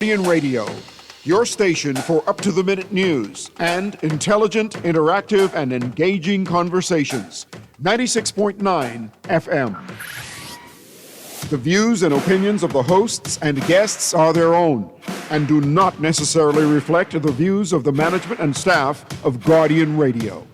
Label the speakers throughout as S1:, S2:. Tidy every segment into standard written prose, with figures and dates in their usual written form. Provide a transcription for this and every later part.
S1: Radio, your station for up-to-the-minute news and intelligent, interactive, and engaging conversations. 96.9 FM. The views and opinions of the hosts and guests are their own and do not necessarily reflect the views of the management and staff of Guardian Radio.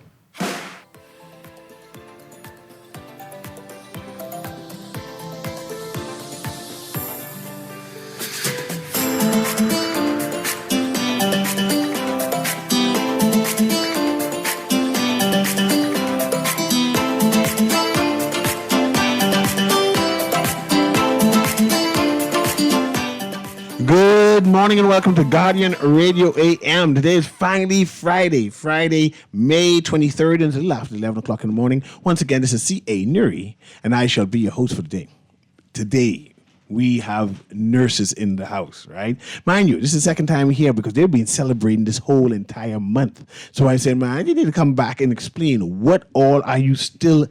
S2: Good morning and welcome to Guardian Radio A.M. Today is finally Friday, May 23rd, and it's a little after 11 o'clock in the morning. Once again, this is CA Newry, and I shall be your host for the day. Today, we have nurses in the house, right? Mind you, this is the second time here because they've been celebrating this whole entire month. So I said, man, you need to come back and explain what all are you still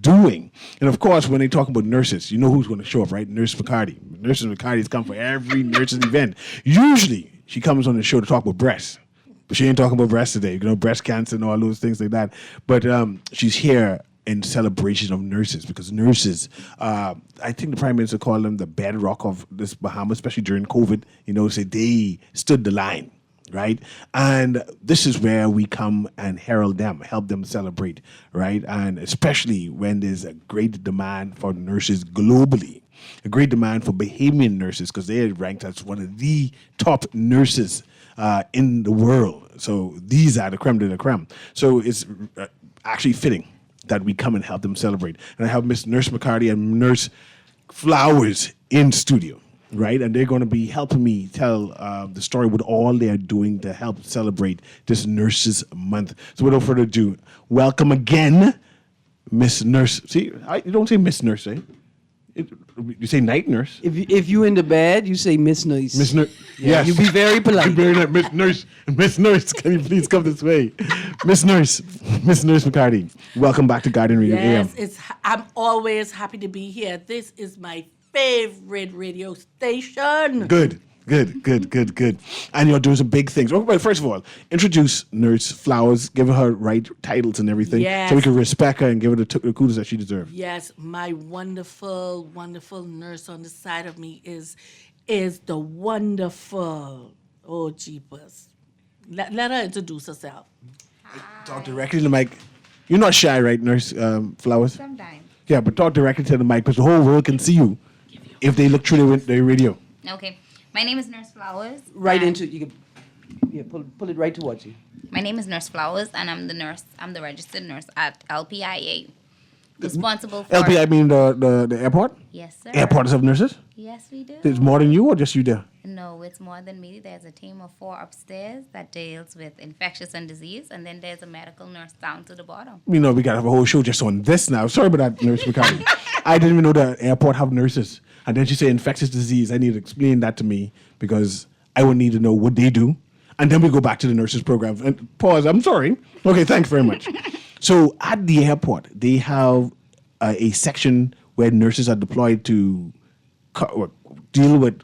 S2: doing. And of course, when they talk about nurses, you know who's going to show up, right? Nurse McCarty. Nurses McCarty's come for every nurses event. Usually, she comes on the show to talk about breasts. But she ain't talking about breasts today. You know, breast cancer and all those things like that. But she's here in celebration of nurses because nurses, I think the Prime Minister called them the bedrock of this Bahamas, especially during COVID. You know, say they stood the line. Right? And this is where we come and herald them, help them celebrate, right? And especially when there's a great demand for nurses globally, a great demand for Bahamian nurses because they're ranked as one of the top nurses in the world. So these are the creme de la creme. So it's actually fitting that we come and help them celebrate. And I have Miss Nurse McCarty and Nurse Flowers in studio. Right, and they're going to be helping me tell the story with all they're doing to help celebrate this Nurses Month. So without further ado, welcome again, Miss Nurse. See, you don't say Miss Nurse, eh? You say night nurse.
S3: If you in the bed, you say Miss Nurse.
S2: Miss Nurse. Yes.
S3: You be very polite.
S2: Very nice. Miss Nurse. Miss Nurse, can you please come this way? Miss Nurse McCarty. Welcome back to Guardian Radio AM.
S4: Yes, I'm always happy to be here. This is my favorite radio station.
S2: Good. And you're doing some big things. Well, first of all, introduce Nurse Flowers, give her right titles and everything,
S4: yes,
S2: so we can respect her and give her the kudos that she deserves.
S4: Yes, my wonderful, wonderful nurse on the side of me is the wonderful, oh, jeepers. Let her introduce herself.
S2: Talk directly to the mic. You're not shy, right, Nurse Flowers?
S5: Sometimes.
S2: Yeah, but talk directly to the mic because the whole world can see you if they look through the radio.
S5: Okay. My name is Nurse Flowers.
S3: Right into you can pull it right towards you.
S5: My name is Nurse Flowers, and I'm the registered nurse at LPIA. Responsible for
S2: LPI mean the airport?
S5: Yes, sir.
S2: Airports have nurses?
S5: Yes, we do.
S2: It's more than you or just you there?
S5: No, it's more than me. There's a team of 4 upstairs that deals with infectious and disease, and then there's a medical nurse down to the bottom.
S2: You know, we got to have a whole show just on this now. Sorry about that, Nurse McCarty. I didn't even know the airport have nurses. And then she said infectious disease. I need to explain that to me because I would need to know what they do. And then we go back to the nurses program. And pause, I'm sorry. Okay, thanks very much. So at the airport, they have a section where nurses are deployed to deal with,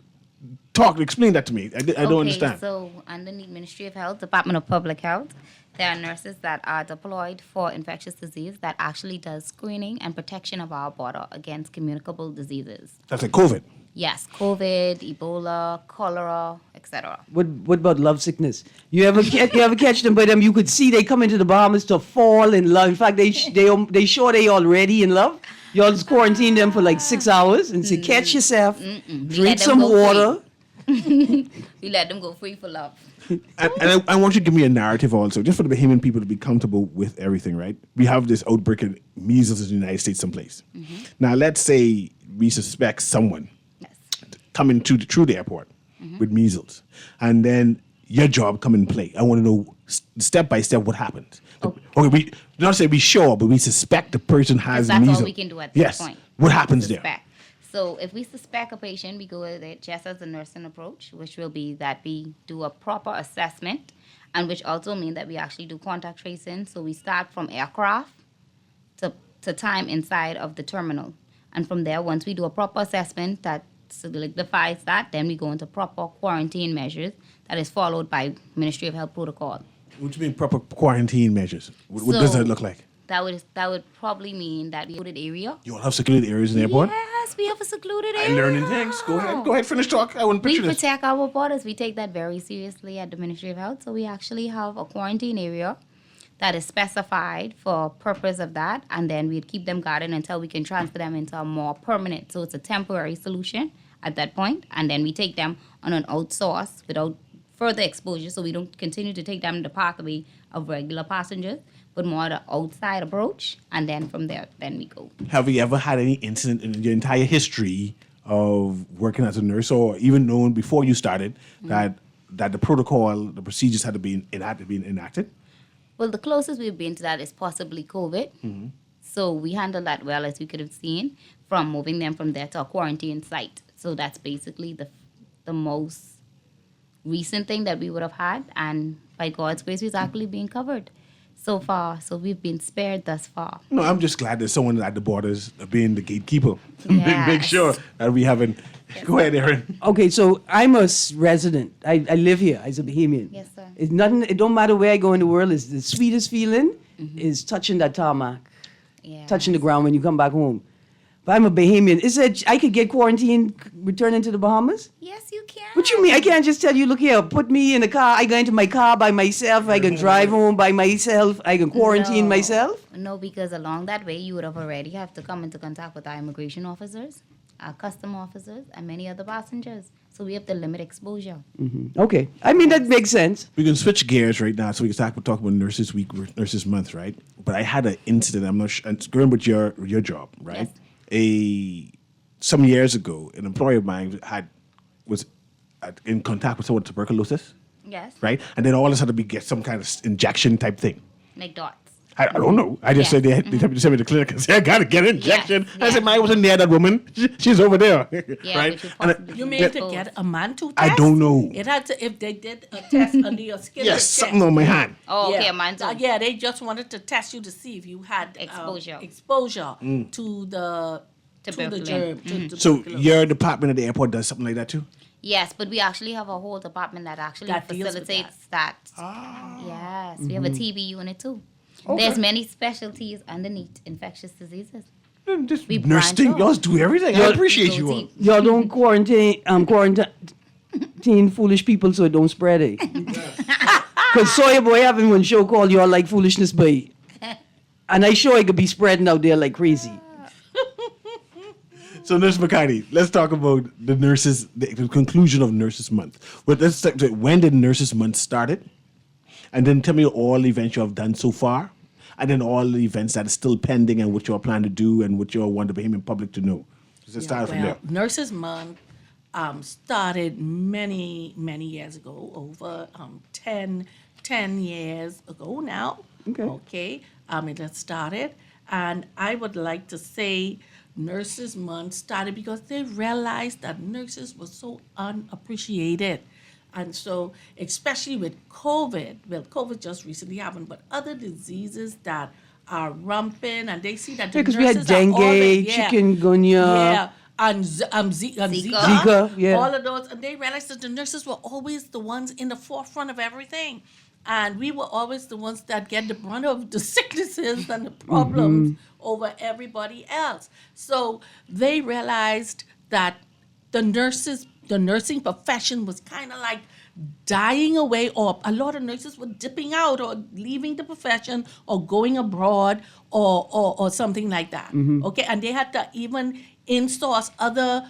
S2: explain that to me. I don't understand.
S5: So underneath Ministry of Health, Department of Public Health, there are nurses that are deployed for infectious disease that actually does screening and protection of our border against communicable diseases.
S2: That's like COVID.
S5: Yes, COVID, Ebola, cholera, etc.
S3: What about love sickness? You ever catch them? But you could see they come into the Bahamas to fall in love. In fact, they sure they already in love. Y'all just quarantine them for like 6 hours and say, catch yourself, drink some water.
S5: We let them go free for love.
S2: And I want you to give me a narrative also, just for the Bahamian people to be comfortable with everything, right? We have this outbreak of measles in the United States someplace. Mm-hmm. Now, let's say we suspect someone coming through the airport with measles, and then your job come in play. I want to know step by step what happened. Okay, we not say we sure, but we suspect the person has
S5: that's
S2: measles.
S5: All we can do at this point.
S2: What happens there?
S5: So if we suspect a patient, we go with it just as a nursing approach, which will be that we do a proper assessment, and which also means that we actually do contact tracing. So we start from aircraft to time inside of the terminal. And from there, once we do a proper assessment that solidifies that, then we go into proper quarantine measures that is followed by Ministry of Health protocol.
S2: What do you mean proper quarantine measures? What does that look like?
S5: That would probably mean that we secluded area.
S2: You all have secluded areas in the airport?
S5: Yes, we have a secluded area.
S2: I'm learning things. Go ahead, finish talk. I want to
S5: We
S2: picture this.
S5: protect our borders. We take that very seriously at the Ministry of Health. So we actually have a quarantine area that is specified for purpose of that, and then we'd keep them guarded until we can transfer them into a more permanent. So it's a temporary solution at that point, and then we take them on an outsource without further exposure, so we don't continue to take them the pathway of regular passengers, but more the outside approach, and then from there, then we go.
S2: Have you ever had any incident in your entire history of working as a nurse, or even known before you started that the protocol, the procedures had to be enacted?
S5: Well, the closest we've been to that is possibly COVID. So we handled that well, as you could have seen, from moving them from there to a quarantine site. So that's basically the most recent thing that we would have had, and by God's grace, we've actually been covered so far. So we've been spared thus far.
S2: No, I'm just glad there's someone at the borders being the gatekeeper. Make
S5: Yes.
S2: sure that we haven't. Go ahead, Aaron.
S3: Okay, so I'm a resident. I live here as a Bahamian.
S5: Yes, sir.
S3: It's nothing. It don't matter where I go in the world. It's the sweetest feeling is touching that tarmac,
S5: Yeah.
S3: touching the ground when you come back home. But I'm a Bahamian. Is it I could get quarantined returning to the Bahamas?
S5: Yes, you can.
S3: What you mean? I can't just tell you, look here, put me in a car. I go into my car by myself. I can drive home by myself. I can quarantine
S5: No.
S3: myself.
S5: No, because along that way, you would have already have to come into contact with our immigration officers, our custom officers, and many other passengers. So we have to limit exposure.
S3: Okay. I mean, that makes sense.
S2: We can switch gears right now, so we can talk about Nurses Week, Nurses Month, right? But I had an incident. I'm not sure. It's going with your job, right?
S5: Yes.
S2: Some years ago, an employer of mine was in contact with someone with tuberculosis,
S5: Yes.
S2: right? And then all of a sudden we get some kind of injection type thing.
S5: Like dots.
S2: I don't know. I just
S5: Yeah.
S2: said they told me to send me to the clinic and say I gotta get an injection.
S5: Yeah.
S2: I said, I wasn't near that woman. She's over there,
S5: Yeah,
S2: right?
S5: which would
S2: And
S5: possibly
S4: You
S5: be
S4: mean to
S5: exposed.
S4: get a man to test?
S2: I don't know.
S4: It had to, if they did a test under your skin.
S2: Yes, something on my hand.
S5: Oh, okay, man. So
S4: Yeah, they just wanted to test you to see if you had
S5: Exposure.
S4: exposure to the
S5: Tuberculosis.
S4: germ. To
S2: So
S4: tuberculosis.
S2: your department at the airport does something like that too?
S5: yes, but we actually have a whole department that actually
S4: That deals with
S5: facilitates that. Yes, we have a TB unit too. There's many specialties underneath infectious diseases.
S2: Just
S5: We
S2: nurse
S5: branch
S2: thing,
S5: out.
S2: y'all do everything. I appreciate you all.
S5: deep.
S3: Y'all don't quarantine foolish people so it don't spread it. Because Sawyer Boy having one show called Y'all Like Foolishness Boy. And I sure it could be spreading out there like crazy.
S2: So, Nurse McCarthy, let's talk about the conclusion of Nurses Month. But let's start with when did Nurses Month started? And then tell me all the events you have done so far. And then all the events that are still pending and what you are planning to do and what you want the Bahamian public to know. So let's start from there.
S4: Nurses Month started many, many years ago, over 10 years ago now.
S3: Okay.
S4: It has started. And I would like to say Nurses Month started because they realized that nurses were so unappreciated. And so, especially with COVID, well, COVID just recently happened, but other diseases that are rampant, and they see that the
S3: Because we had
S4: nurses are
S3: dengue,
S4: always,
S3: chikungunya.
S4: yeah, and
S3: Zika, yeah.
S4: all of those, and they realized that the nurses were always the ones in the forefront of everything, and we were always the ones that get the brunt of the sicknesses and the problems over everybody else. So they realized that the nursing profession was kind of like dying away, or a lot of nurses were dipping out or leaving the profession or going abroad or something like that. Okay, and they had to even in-source other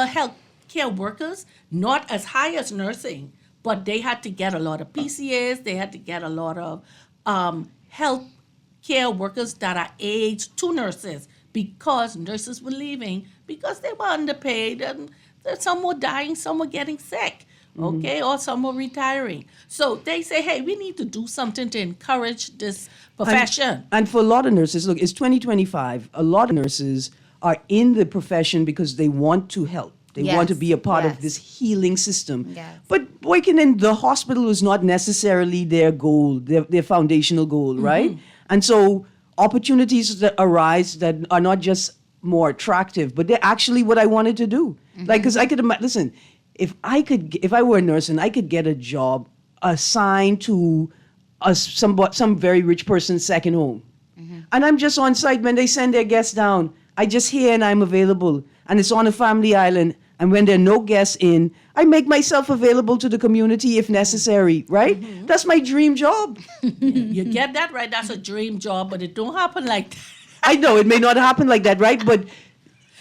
S4: health care workers, not as high as nursing, but they had to get a lot of PCAs, they had to get a lot of health care workers that are aged to nurses, because nurses were leaving because they were underpaid, and some were dying, some were getting sick, okay, or some were retiring. So they say, hey, we need to do something to encourage this profession.
S3: And for a lot of nurses, look, it's 2025. A lot of nurses are in the profession because they want to help. They want to
S5: Yes,
S3: be a part of
S5: yes.
S3: this healing system.
S5: Yes.
S3: But working in the hospital is not necessarily their goal, their foundational goal, right? And so opportunities that arise that are not just more attractive, but they're actually what I wanted to do. Like, because I could listen, if I were a nurse and I could get a job assigned to some very rich person's second home, and I'm just on site when they send their guests down, I just hear and I'm available, and it's on a family island, and when there are no guests in, I make myself available to the community if necessary, right? That's my dream job.
S4: You get that right? That's a dream job, but it don't happen like that.
S3: I know it may not happen like that, right? But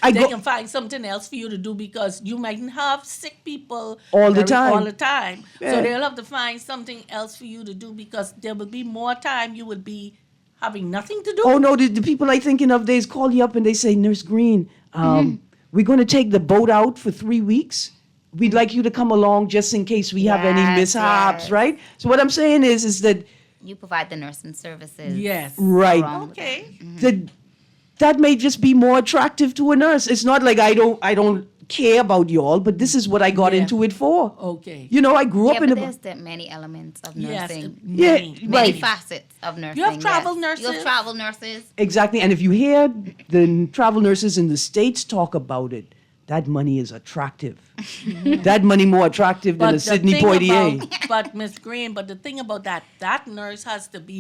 S4: They can find something else for you to do because you mightn't have sick people
S3: All the time.
S4: All the time.
S3: Yeah.
S4: So they'll have to find something else for you to do because there will be more time you would be having nothing to do.
S3: oh no, the people I'm thinking of, they call you up and they say, Nurse Green, we're going to take the boat out for 3 weeks. We'd like you to come along just in case we have any
S5: Yes,
S3: mishaps,
S5: yes.
S3: right? So what I'm saying is that
S5: You provide the nursing services.
S4: Yes.
S3: right.
S5: Around with it.
S4: Okay.
S3: That may just be more attractive to a nurse. It's not like I don't care about y'all, but this is what I got
S4: Yeah.
S3: into it for.
S4: Okay.
S3: You know, I grew
S5: Yeah,
S3: up in
S5: but
S3: a
S5: there's the many elements of
S4: Yes.
S5: nursing.
S4: Many,
S3: Yeah,
S5: Many
S3: right.
S5: facets of nursing.
S4: You have travel
S5: yes.
S4: nurses?
S5: You have travel nurses.
S3: exactly. And if you hear the travel nurses in the States talk about it, that money is attractive. That money more attractive than a
S4: the
S3: Sidney
S4: thing
S3: Poitier.
S4: but Miss Green, but the thing about that nurse has to be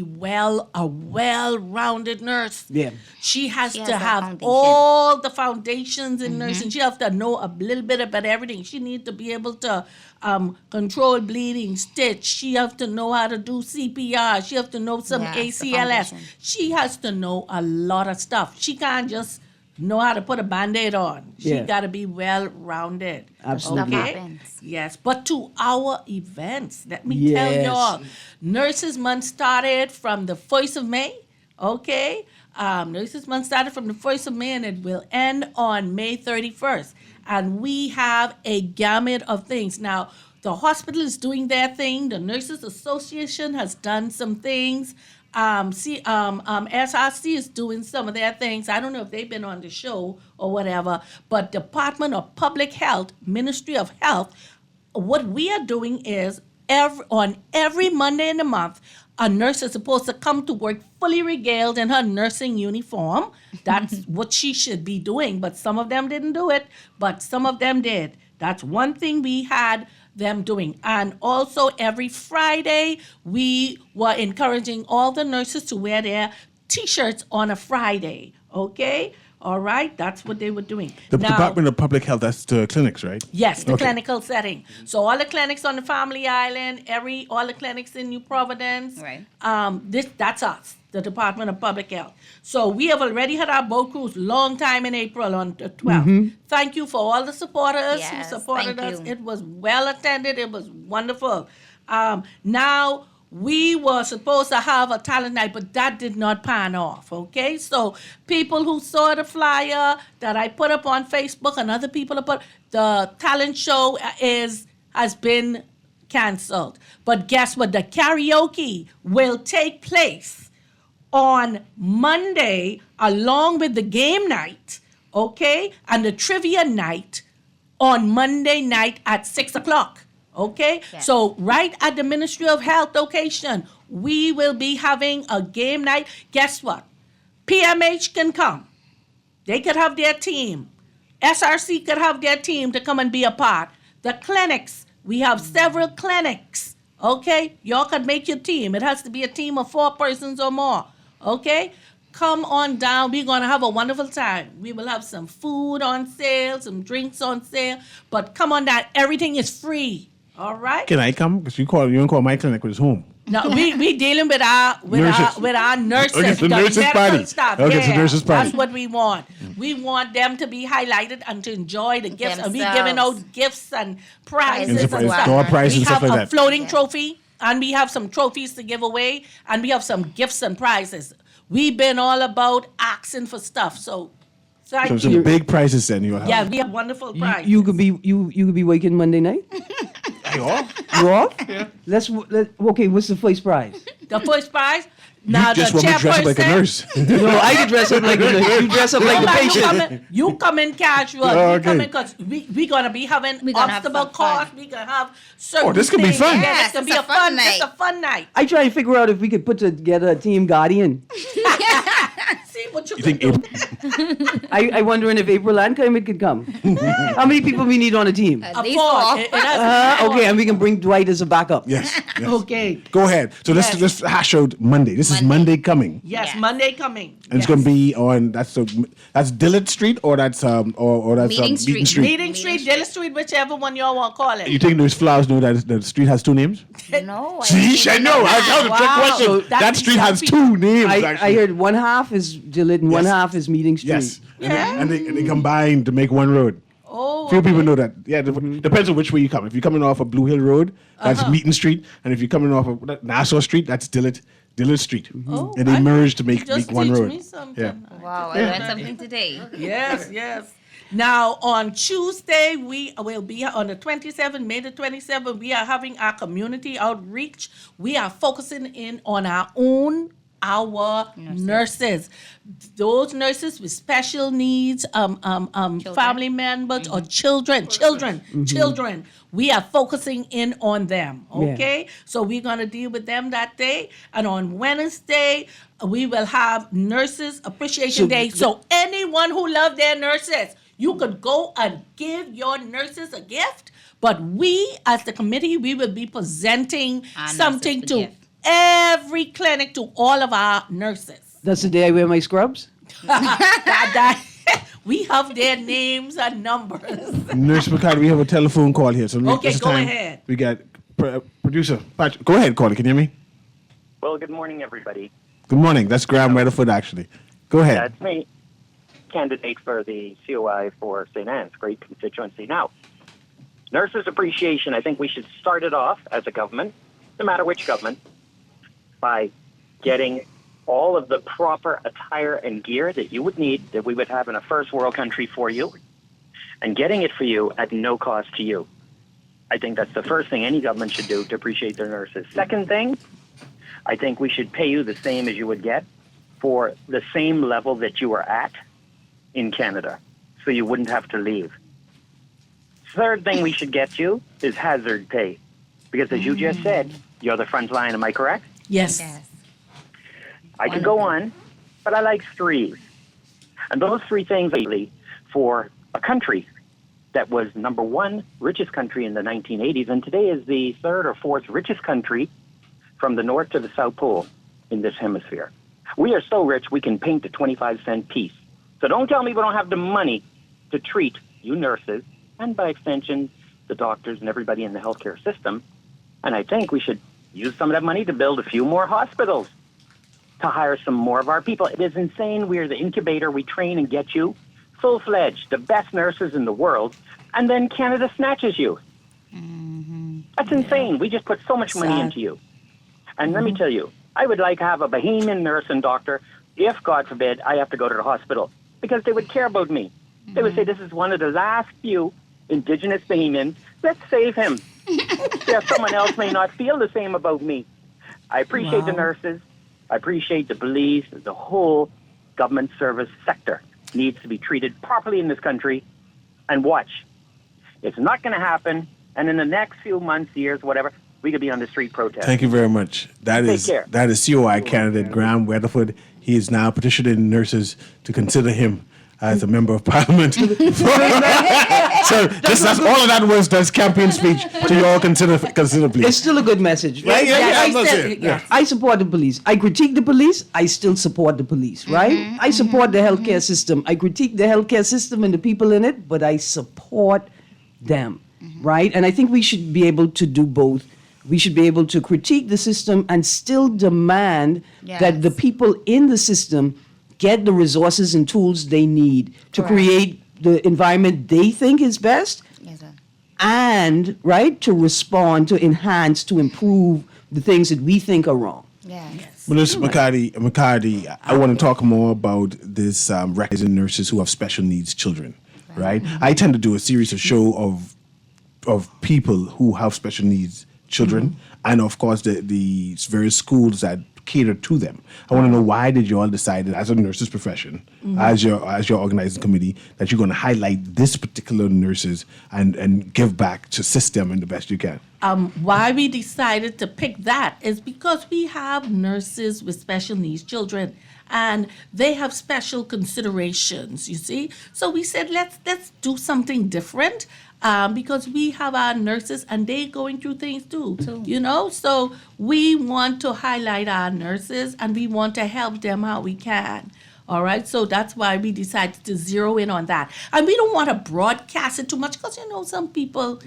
S4: a well-rounded nurse.
S3: Yeah.
S4: She has
S5: She has
S4: to
S5: that
S4: have
S5: foundation.
S4: all the foundations in nursing. She has to know a little bit about everything. She needs to be able to control bleeding, stitch. She has to know how to do CPR. She has to know some
S5: Yes, the
S4: ACLS.
S5: foundation.
S4: She has to know a lot of stuff. She can't just know how to put a Band-Aid on. She
S3: Yeah.
S4: got to be well-rounded.
S3: Absolutely.
S5: Stuff
S4: Okay?
S5: happens.
S4: Yes, but to our events, let me
S3: Yes.
S4: tell y'all, Nurses Month started from the 1st of May, okay? Nurses Month started from the 1st of May and it will end on May 31st. And we have a gamut of things. Now, the hospital is doing their thing. The Nurses Association has done some things. SRC is doing some of their things. I don't know if they've been on the show or whatever, but Department of Public Health, Ministry of Health, what we are doing is on every Monday in the month, a nurse is supposed to come to work fully regaled in her nursing uniform. That's what she should be doing, but some of them didn't do it, but some of them did. That's one thing we had them doing. And also every Friday, we were encouraging all the nurses to wear their T-shirts on a Friday, okay? All right, that's what they were doing.
S2: The
S4: Now-
S2: Department of Public Health, that's the clinics, right?
S4: Yes, the
S2: Okay.
S4: clinical setting. So all the clinics on the Family Island, all the clinics in New Providence.
S5: Right.
S4: That's us, the Department of Public Health. So we have already had our boat cruise long time in April on the 12th. Thank you for all the supporters who
S5: Yes,
S4: supported
S5: thank
S4: us.
S5: you.
S4: It was well attended. It was wonderful. Now we were supposed to have a talent night, but that did not pan off, okay? So people who saw the flyer that I put up on Facebook and other people have put, the talent show has been canceled. But guess what? The karaoke will take place on Monday along with the game night, okay? And the trivia night on Monday night at 6 o'clock. Okay,
S5: Yes.
S4: so right at the Ministry of Health location, we will be having a game night. Guess what? PMH can come. They could have their team. SRC could have their team to come and be a part. The clinics, we have several clinics. Okay, y'all could make your team. It has to be a team of 4 persons or more. Okay, come on down. We're going to have a wonderful time. We will have some food on sale, some drinks on sale, but come on down. Everything is free. All right.
S2: Can I come? Because you don't call my clinic with his home.
S4: No, we dealing with our nurses,
S2: Okay, so
S4: the
S2: nurses
S4: medical
S2: party.
S4: staff.
S2: Okay, so nurses party.
S4: That's what we want. We want them to be highlighted and to enjoy the gifts. And we giving
S5: Themselves.
S4: out gifts and prizes
S5: And
S4: and
S5: surprise-
S4: stuff.
S2: door prizes
S4: We
S2: and stuff
S4: have
S2: like
S4: a
S2: that.
S4: floating
S5: Yeah.
S4: trophy, and we have some trophies to give away, and we have some gifts and prizes. We've been all about asking for stuff. So thank
S2: So
S4: you.
S2: some big prices then you'll have.
S4: Yeah, we have wonderful prizes.
S3: You could be waking Monday night.
S2: You off?
S3: You off? Okay. What's the first prize?
S4: The first prize. Now
S2: You just
S4: the
S2: want me to dress up like a
S4: chairperson-
S2: nurse.
S3: No, I can dress up like you dress up like the
S4: Nobody,
S3: patient.
S4: you come in casual.
S2: Oh,
S4: You come
S2: okay.
S4: in because we gonna be having
S5: We gonna have
S4: obstacle
S5: some fun.
S4: course. We gonna have certain.
S2: Oh, this could be
S4: things.
S2: fun.
S4: Yeah,
S5: Yes,
S4: this could be
S5: it's
S4: a
S5: a fun
S4: It's
S5: night.
S4: a fun night.
S3: I try and figure out if we could put together a team guardian.
S4: See, what you
S2: You think
S4: could
S2: April?
S4: do.
S3: I wondering if April and Kermit could come. How many people we need on a team?
S5: At
S4: A
S5: least
S4: four.
S5: four.
S4: It has
S3: Okay, and we can bring Dwight as a backup.
S2: Yes. yes.
S4: Okay.
S2: Go ahead. So
S4: Yes.
S2: let's hash out Monday. This is Monday coming.
S4: Yes,
S5: Yes.
S4: Monday coming.
S2: And it's going to be on that's Dillard Street or that's
S5: Meeting Street.
S2: Meeting Street.
S4: Meeting Street, Dilla Street, whichever one y'all want to call it.
S2: You think those flowers know that the street has two names?
S5: No.
S2: See, I know. That was a trick
S4: Wow.
S2: question.
S4: So
S2: that street has
S4: that's-
S2: two names.
S3: I
S2: actually.
S3: heard one half is Dillard and one
S2: Yes.
S3: half is Meeting Street.
S2: Yes.
S4: Yeah.
S2: And they combine to make one road.
S4: Oh,
S2: Few people know that. Yeah, depends on which way you come. If you're coming off of Blue Hill Road, that's Meeting Street, and if you're coming off of Nassau Street, that's Dillard Street.
S4: Oh,
S2: And they merge to make
S4: just
S2: one
S4: teach
S2: road.
S4: me something.
S2: Yeah.
S5: Wow, I learned something today.
S4: Yes, yes. Now, on Tuesday, we will be on the 27th, May the 27th, we are having our community outreach. We are focusing in on our nurses. Those nurses with special needs, family members or children. We are focusing in on them, okay? So we're going to deal with them that day. And on Wednesday, we will have Nurses Appreciation Day. So anyone who loves their nurses, you could go and give your nurses a gift. But we, as the committee, we will be presenting
S5: Our
S4: something
S5: nurses the
S4: to
S5: gift.
S4: every clinic, to all of our nurses.
S3: That's the day I wear my scrubs.
S4: We have their names and numbers.
S2: Nurse McCarty, we have a telephone call here. So
S4: Okay,
S2: this
S4: go
S2: time
S4: ahead.
S2: We got producer Patrick. Go ahead, caller. Can you hear me?
S6: Well, good morning, everybody.
S2: Good morning. That's Graham Weatherford, actually. Go ahead.
S6: That's me, candidate for the COI for St. Anne's, great constituency. Now, Nurses Appreciation, I think we should start it off as a government, no matter which government, by getting all of the proper attire and gear that you would need, that we would have in a first world country for you, and getting it for you at no cost to you. I think that's the first thing any government should do to appreciate their nurses. Second thing, I think we should pay you the same as you would get for the same level that you were at in Canada, so you wouldn't have to leave. Third thing we should get you is hazard pay, because as you just said, you're the front line, am I correct?
S4: Yes.
S5: Yes.
S6: I could go on, but I like threes. And those three things lately for a country that was number one richest country in the 1980s, and today is the third or fourth richest country from the North to the South Pole in this hemisphere. We are so rich we can paint a 25-cent piece. So don't tell me we don't have the money to treat you nurses, and by extension, the doctors and everybody in the healthcare system. And I think we should use some of that money to build a few more hospitals, to hire some more of our people. It is insane. We are the incubator. We train and get you full-fledged, the best nurses in the world, and then Canada snatches you. That's insane. We just put so much money into you. And let me tell you, I would like to have a Bahamian nurse and doctor if, God forbid, I have to go to the hospital, because they would care about me. They would say, this is one of the last few Indigenous Bahamians. Let's save him. Yeah, someone else may not feel the same about me. I appreciate the nurses. I appreciate the police. The whole government service sector needs to be treated properly in this country. And watch. It's not going to happen. And in the next few months, years, whatever, we could be on the street protesting.
S2: Thank you very much. That
S6: Take
S2: is
S6: care.
S2: COI candidate Graham Weatherford. He is now petitioning nurses to consider him as a member of parliament. So that's all of that was that's campaign speech. So you all consider please.
S3: It's still a good message, right?
S2: I'm not saying- yeah.
S3: I support the police. I critique the police. I still support the police, right? I support the healthcare system. I critique the healthcare system and the people in it, but I support them, right? And I think we should be able to do both. We should be able to critique the system and still demand that the people in the system get the resources and tools they need to
S5: Correct.
S3: create the environment they think is best,
S5: Yes, sir.
S3: and right to respond, to enhance, to improve the things that we think are wrong.
S5: Yes.
S2: Melissa McCarty, I want to talk more about this recognizing nurses who have special needs children, right? I tend to do a series of show of people who have special needs children, and of course the various schools that cater to them. I want to know, why did you all decide that as a nurses profession, as your organizing committee, that you're going to highlight this particular nurses and give back to assist them in the best you can?
S4: Why we decided to pick that is because we have nurses with special needs children, and they have special considerations, you see. So we said, let's do something different, because we have our nurses and they going through things too, you know. So we want to highlight our nurses and we want to help them how we can. All right, so that's why we decided to zero in on that. And we don't want to broadcast it too much because, you know, some people,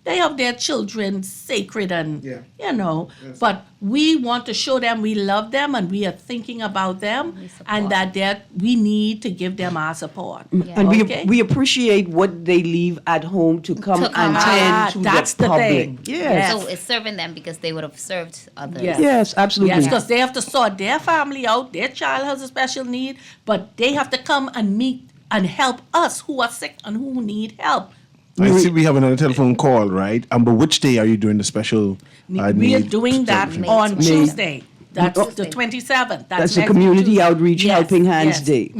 S4: they have their children sacred and, you know, but we want to show them we love them and we are thinking about them and that we need to give them our support.
S3: And we appreciate what they leave at home to come and tend to
S4: that's
S3: the
S4: the
S3: public.
S4: thing.
S3: Yes.
S5: So it's serving them because they would have served others.
S3: Yes, absolutely.
S4: Yes, because they have to sort their family out. Their child has a special need, but they have to come and meet and help us who are sick and who need help.
S2: I see we have another telephone call, right? But which day are you doing the special
S4: We are
S2: need
S4: doing that
S2: celebration?
S4: on
S3: May.
S4: Tuesday. That's the 27th.
S3: That's the
S4: next
S3: Community
S4: Tuesday.
S3: Outreach
S4: Yes,
S3: Helping Hands
S4: yes.
S3: Day.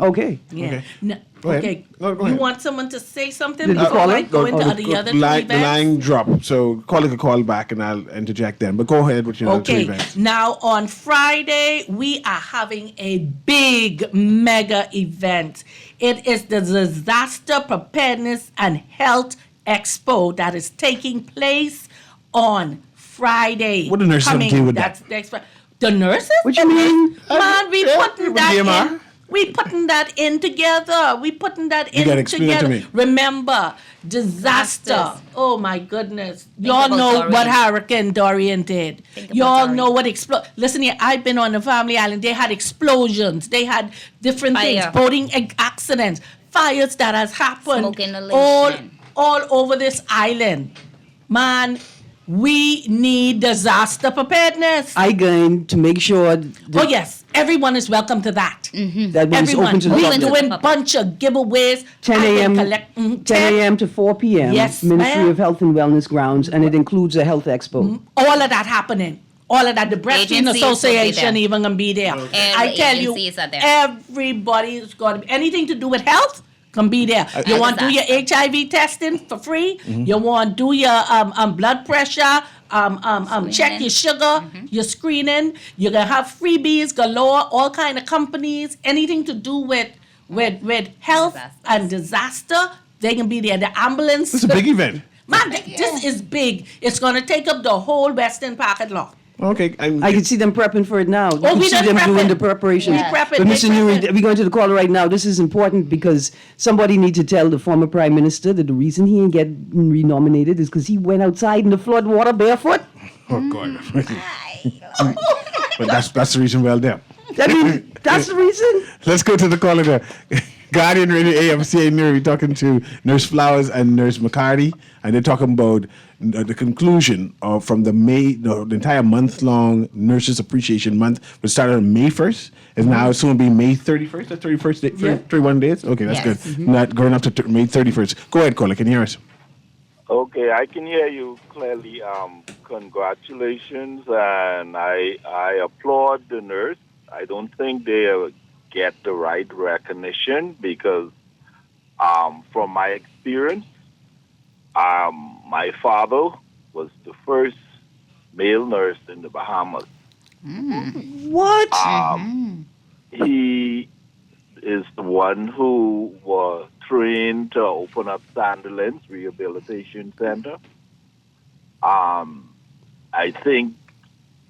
S3: Okay.
S4: Yeah.
S2: Okay.
S4: Go
S2: ahead.
S4: Okay.
S2: Go
S4: You
S2: ahead.
S4: want someone to say something
S3: Did you
S4: before
S3: call
S4: I
S3: it?
S4: go into the other two
S2: The
S4: events?
S2: line dropped, so caller could call back and I'll interject then. But go ahead with your other two
S4: Okay,
S2: events.
S4: now on Friday, we are having a big mega event. It is the Disaster Preparedness and Health Expo that is taking place on Friday.
S2: What the nurses have to deal with that?
S4: That's next Friday. The nurses?
S3: What you mean?
S4: Man, we putting
S2: with
S4: that
S2: DMR?
S4: in. We putting that in together. We putting that
S2: You
S4: in
S2: gotta explain it to
S4: together.
S2: me.
S4: Remember, disaster.
S5: Disasters.
S4: Oh my goodness. Y'all
S5: about
S4: know
S5: Dorian.
S4: what Hurricane Dorian did.
S5: Think about
S4: Y'all
S5: Dorian.
S4: know what Listen here, I've been on the Family Island. They had explosions. They had different things,
S5: Fire.
S4: boating accidents, fires that has happened
S5: Smoke inhalation.
S4: all over this island. Man, we need disaster preparedness.
S3: I going to make sure
S4: Oh yes, everyone is welcome to that.
S3: that when it's
S4: Everyone,
S3: open to the
S4: we're
S5: Open to the
S3: public.
S4: doing
S5: public.
S4: bunch of giveaways.
S3: 10
S4: I can
S3: a.m.
S4: collect-
S3: 10 a.m. to 4 p.m.
S4: Yes,
S3: Ministry
S4: ma'am.
S3: of Health and Wellness grounds, and it includes a health expo.
S4: All of that happening. All of that. The Breastfeeding
S5: Agencies will be
S4: Association
S5: there.
S4: even gonna be there. I
S5: the
S4: tell you,
S5: agencies are there.
S4: everybody is going to be anything to do with health. Can be there. You want to do your HIV testing for free. You want to do your blood pressure. Check your sugar, your screening. You're gonna have freebies galore. All kind of companies. Anything to do with health
S5: Disasters.
S4: and disaster. They can be there. The ambulance.
S2: It's a big event.
S4: Man, this is big. It's going to take up the whole Western Pocket lot.
S2: Okay.
S3: I can see them prepping for it now. You can
S4: we
S3: see
S4: done
S3: them doing
S4: prepping.
S3: the preparations.
S4: We prepping,
S3: But
S4: they
S3: Mr. Newry,
S4: prepping.
S3: we're going to the caller right now. This is important because somebody need to tell the former prime minister that the reason he ain't get renominated is because he went outside in the flood water barefoot.
S2: Oh, God. But that's the reason well there.
S3: I mean, that's the reason.
S2: Let's go to the caller there. Guardian Radio A.M. CA Newry talking to Nurse Flowers and Nurse McCarty, and they're talking about the conclusion of from the entire month-long Nurses Appreciation Month, which started on May 1st, is now soon be May 31st. That's 31st day, 31 days? Okay, that's
S5: Yes.
S2: good. Not going up to May 31st. Go ahead, caller. Can you hear us?
S7: Okay, I can hear you clearly. Congratulations, and I applaud the nurse. I don't think they get the right recognition because, from my experience, my father was the first male nurse in the Bahamas.
S3: What?
S7: He is the one who was trained to open up Sandilands Rehabilitation Center. I think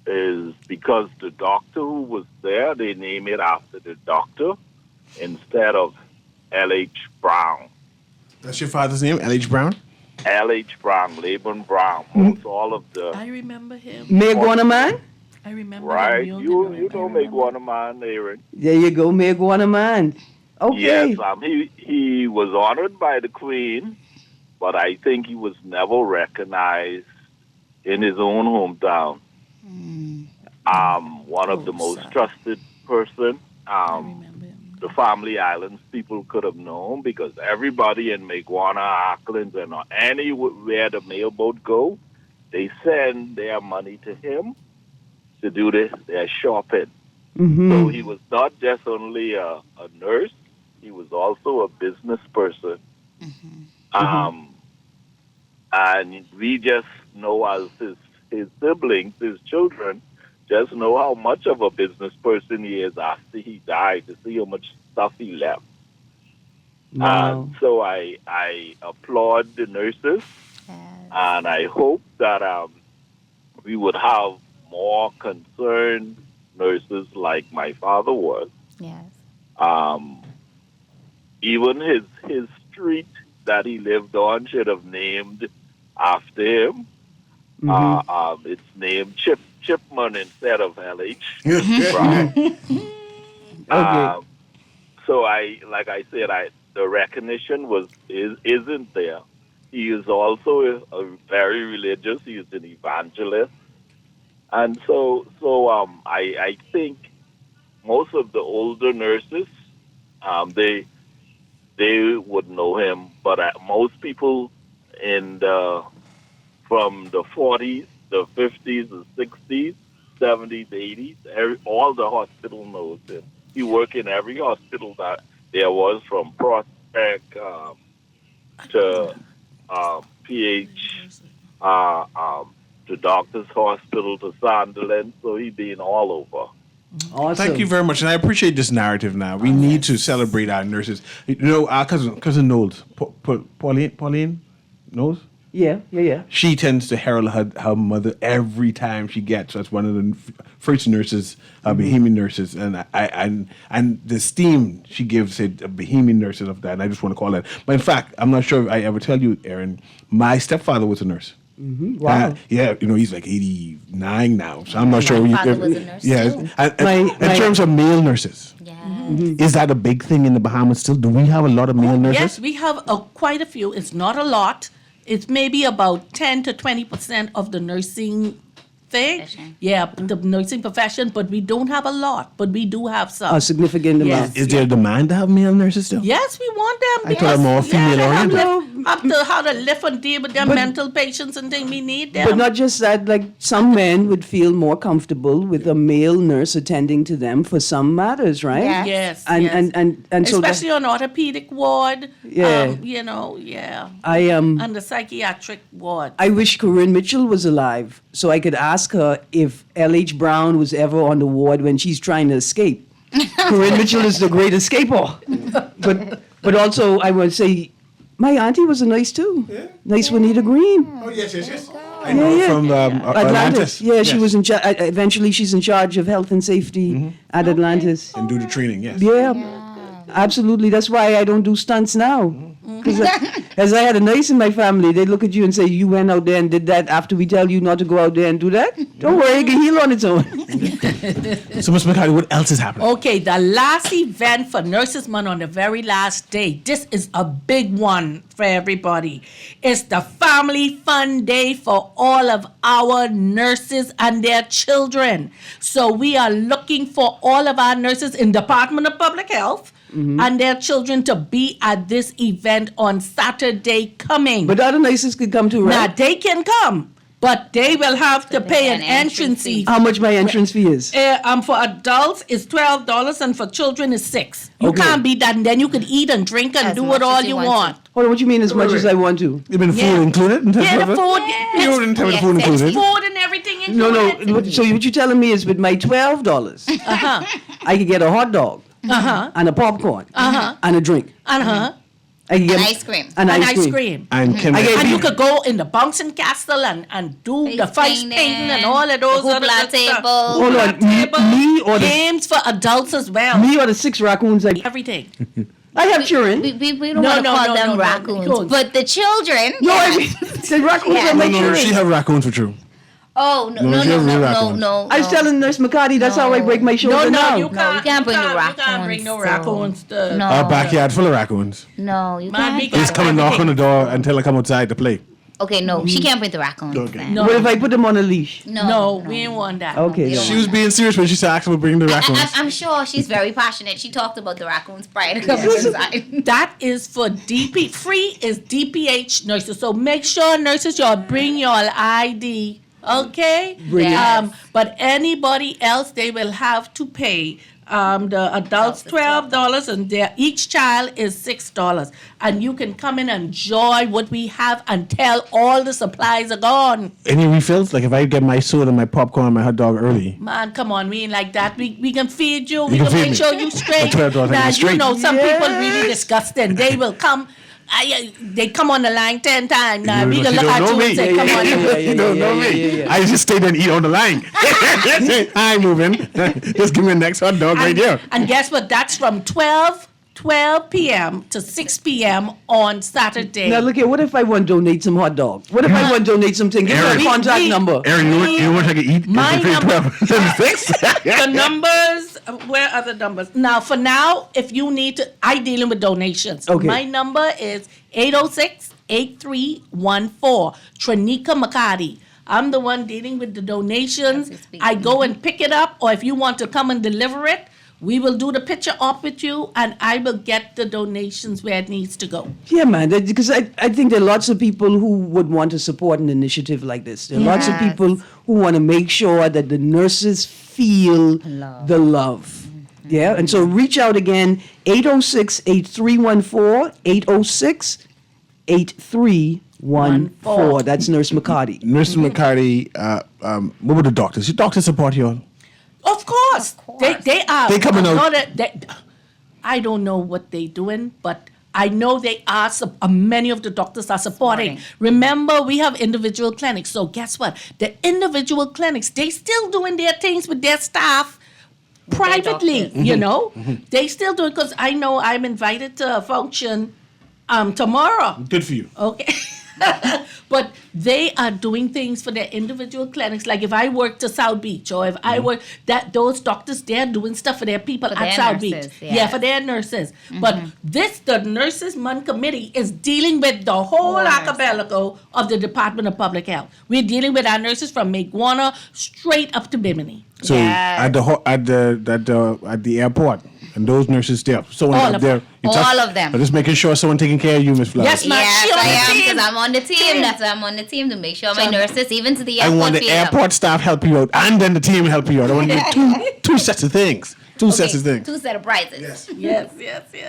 S7: is because the doctor who was there, they name it after the doctor instead of L.H. Brown.
S2: That's your father's name, L.H. Brown?
S7: L.H. Brown, Laban Brown, holds all of the,
S4: I remember him.
S3: Meguana man?
S4: I remember
S7: right?
S4: him.
S7: You know Meguanaman, Aaron.
S3: There you go, Meguana man. Okay.
S7: Yes, he was honored by the Queen, but I think he was never recognized in his own hometown. One of the most trusted person. The Family Islands people could have known because everybody in Meguana, Auckland, and anywhere the mailboat go, they send their money to him. to do their shopping.
S3: Mm-hmm.
S7: So he was not just only a nurse, he was also a business person. And we just know as his siblings, his children, just know how much of a business person he is after he died, to see how much stuff he left.
S3: Wow.
S7: So I applaud the nurses, and I hope that we would have more concerned nurses like my father was.
S5: Yes.
S7: Even his street that he lived on should have named after him. It's named Chipman instead of LH Brown.
S3: Okay.
S7: So like I said, the recognition isn't there. He is also a very religious. He is an evangelist, and so I think most of the older nurses, they would know him, but most people from the 40s, the 50s, the 60s, 70s, 80s, all the hospital knows him. He worked in every hospital that there was, from Prospect to PH, to Doctors Hospital to Sunderland. So he been all over.
S3: Awesome.
S2: Thank you very much, and I appreciate this narrative. Now we need to celebrate our nurses. You know, our cousin Knowles, Pauline Knowles.
S3: Yeah.
S2: She tends to herald her mother every time she gets. That's one of the first nurses, Bahamian nurses, and the esteem she gives it, Bahamian nurses of that. And I just want to call that. But in fact, I'm not sure if I ever tell you, Aaron. My stepfather was a nurse.
S3: Wow.
S2: Yeah, you know, he's like 89 now, so I'm not sure.
S5: My father was a nurse too.
S2: In terms of male nurses, is that a big thing in the Bahamas still? Do we have a lot of male nurses?
S4: Yes, we have quite a few. It's not a lot. It's maybe about 10 to 20% of the nursing thing.
S5: Profession.
S4: Yeah, the nursing profession, but we don't have a lot, but we do have some.
S3: A significant amount.
S4: Yes.
S2: Is there a demand to have male nurses still?
S4: Yes, we want them.
S2: I thought I'm more female-oriented.
S4: Up to how to live and deal with their mental patients and things. We need them.
S3: But not just that, like some men would feel more comfortable with a male nurse attending to them for some matters, right?
S5: Yes.
S4: Yes,
S3: And
S4: yes.
S3: and so
S4: especially on orthopedic ward.
S3: Yeah. I
S4: And the psychiatric ward.
S3: I wish Corinne Mitchell was alive so I could ask her if L.H. Brown was ever on the ward when she's trying to escape. Corinne Mitchell is the great escaper. But also I would say my auntie was a nice too. Yeah. Nice Juanita Green.
S2: Oh yes. I know from Atlantis.
S3: Yeah, she was in charge. Eventually, she's in charge of health and safety at Atlantis.
S2: And do the training. Yes.
S3: Yeah, absolutely. That's why I don't do stunts now. Because as I had a nurse in my family, they look at you and say, "You went out there and did that after we tell you not to go out there and do that. Don't worry, it can heal on its own."
S2: So, Ms. McCarty, what else is happening?
S4: Okay, the last event for Nurses Month on the very last day. This is a big one for everybody. It's the Family Fun Day for all of our nurses and their children. So we are looking for all of our nurses in Department of Public Health and their children to be at this event on Saturday coming.
S3: But other nurses could come too,
S4: Now,
S3: right?
S4: they can come, but they will have to pay an entrance fee.
S3: How much my entrance fee is?
S4: For adults, it's $12, and for children, it's $6. You
S3: Okay.
S4: can't beat that, and then you could eat and drink and
S5: As
S4: do
S5: much
S4: it all
S5: as you
S4: you
S5: want
S4: want.
S3: Hold on, what you mean as much as I want to?
S2: You mean food
S4: Yeah.
S2: included?
S4: Yeah, the food.
S2: You didn't tell me the food
S5: Yes,
S2: included.
S4: Food and everything
S3: No,
S4: included.
S3: so what you're telling me is with my $12, I could get a hot dog and a popcorn and a drink. I could get
S5: And ice cream.
S3: And
S4: And
S3: ice cream.
S2: And can
S3: I
S2: they-
S3: get-
S4: And you could go in the bouncing castle and do the face painting and all of those
S5: the
S4: other
S5: hoopla
S4: good stuff.
S5: table.
S3: Hold on, me or the
S4: Games for adults as well.
S3: me or the 6 raccoons?
S4: Everything.
S3: I have children.
S5: We don't
S4: No,
S5: want to
S4: no,
S5: call
S4: no,
S5: them
S4: no, no,
S5: raccoons,
S4: raccoons.
S5: but the children.
S3: No, I mean, the raccoons
S5: Yeah.
S3: are my
S2: No,
S3: children.
S2: she have raccoons for you.
S5: Oh
S2: No, she has real raccoons.
S5: no.
S3: I was telling Nurse McCarty that's how I break my shoulder now.
S4: you can't.
S5: you can't bring the
S4: You can't bring no
S5: raccoons,
S4: raccoons.
S5: No.
S2: Our backyard full of raccoons.
S5: No, you
S4: Man, we
S5: can't.
S4: got-
S2: Just come and knock on the door until I come outside to play.
S5: Okay, no, she can't bring the raccoons.
S2: Okay.
S5: then.
S4: No.
S3: What if I put them on a leash?
S4: No, we ain't want that.
S3: Okay.
S5: You
S3: then.
S5: don't
S2: She was being serious when she said actually bring the raccoons.
S5: I'm sure she's very passionate. She talked about the raccoons prior to coming inside.
S4: That is for free is DPH nurses. So make sure nurses, y'all bring your ID Okay?
S5: Brilliant.
S4: But anybody else, they will have to pay. The adults $12 and each child is $6. And you can come in and enjoy what we have until all the supplies are gone.
S2: Any refills? Like if I get my soda, my popcorn, my hot dog early.
S4: Man, come on, we ain't like that. We can feed you. We
S2: can
S4: can
S2: feed
S4: make
S2: me.
S4: sure you straight.
S2: For $12, I
S4: Now,
S2: get straight.
S4: you know, some people really disgusting. They will come. They come on the line 10 times. Now, we
S2: You
S4: can look
S2: don't
S4: at
S2: know
S4: you
S2: me.
S4: and say, come on.
S2: You don't know me. I just stay there and eat on the line. I ain't moving. Just give me a next hot dog right here.
S4: And guess what? That's from 12 p.m. to 6 p.m. on Saturday.
S3: Now look here. What if I want to donate some hot dogs? What if I want to donate something? Give me
S2: Aaron.
S3: a contact
S4: We-
S3: number.
S2: Aaron, you want to take a eat?
S4: My
S2: You can pay
S4: number-
S2: 12. Six?
S4: The numbers, where are the numbers? Now, for now, if you need to, I dealing with donations.
S3: Okay.
S4: My number is 806-8314, Tranika McCarty. I'm the one dealing with the donations.
S5: That's his speak.
S4: I go and pick it up, or if you want to come and deliver it, we will do the picture up with you, and I will get the donations where it needs to go.
S3: Yeah, man. Because I think there are lots of people who would want to support an initiative like this. There are lots of
S5: Yes.
S3: people who want to make sure that the nurses feel
S5: Love.
S3: the love. Yeah, and so reach out again, 806-8314, 806-8314. That's Nurse McCarty.
S2: Nurse McCarty, what were the doctors? Your doctors support you all?
S4: Of course.
S5: Of course.
S4: They are.
S2: They coming out.
S4: I don't know what they doing, but I know they are. Many of the doctors are supporting. Remember, we have individual clinics. So guess what? The individual clinics, they still doing their things with their staff privately,
S5: doctors.
S4: you know? They still do it because I know I'm invited to a function tomorrow.
S2: Good for you.
S4: Okay. But they are doing things for their individual clinics. Like if I work to South Beach, or if I work those doctors, they're doing stuff for their people
S5: For
S4: at
S5: their
S4: South
S5: nurses,
S4: Beach.
S5: yes.
S4: Yeah, for their nurses. But the Nurses Month Committee is dealing with the whole archipelago of the Department of Public Health. We're dealing with our nurses from Maguana straight up to Bimini.
S2: So
S5: Yes.
S2: at the airport, and those nurses there, someone
S4: All
S2: up
S4: of
S2: there.
S4: them.
S2: you
S5: All of them.
S2: I'm just making sure someone taking care of you, Miss Flowers.
S4: Yes, ma'am.
S5: Yes,
S4: She on
S5: I
S4: the
S5: am,
S4: team.
S5: because I'm on the team. That's why I'm on the team, to make sure my nurses, even to the
S2: I
S5: airport,
S2: want the
S5: feel them.
S2: airport staff help you out, and then the team help you out. I want to do two sets of things. Two sets of things.
S5: Two set of prizes.
S4: Yes.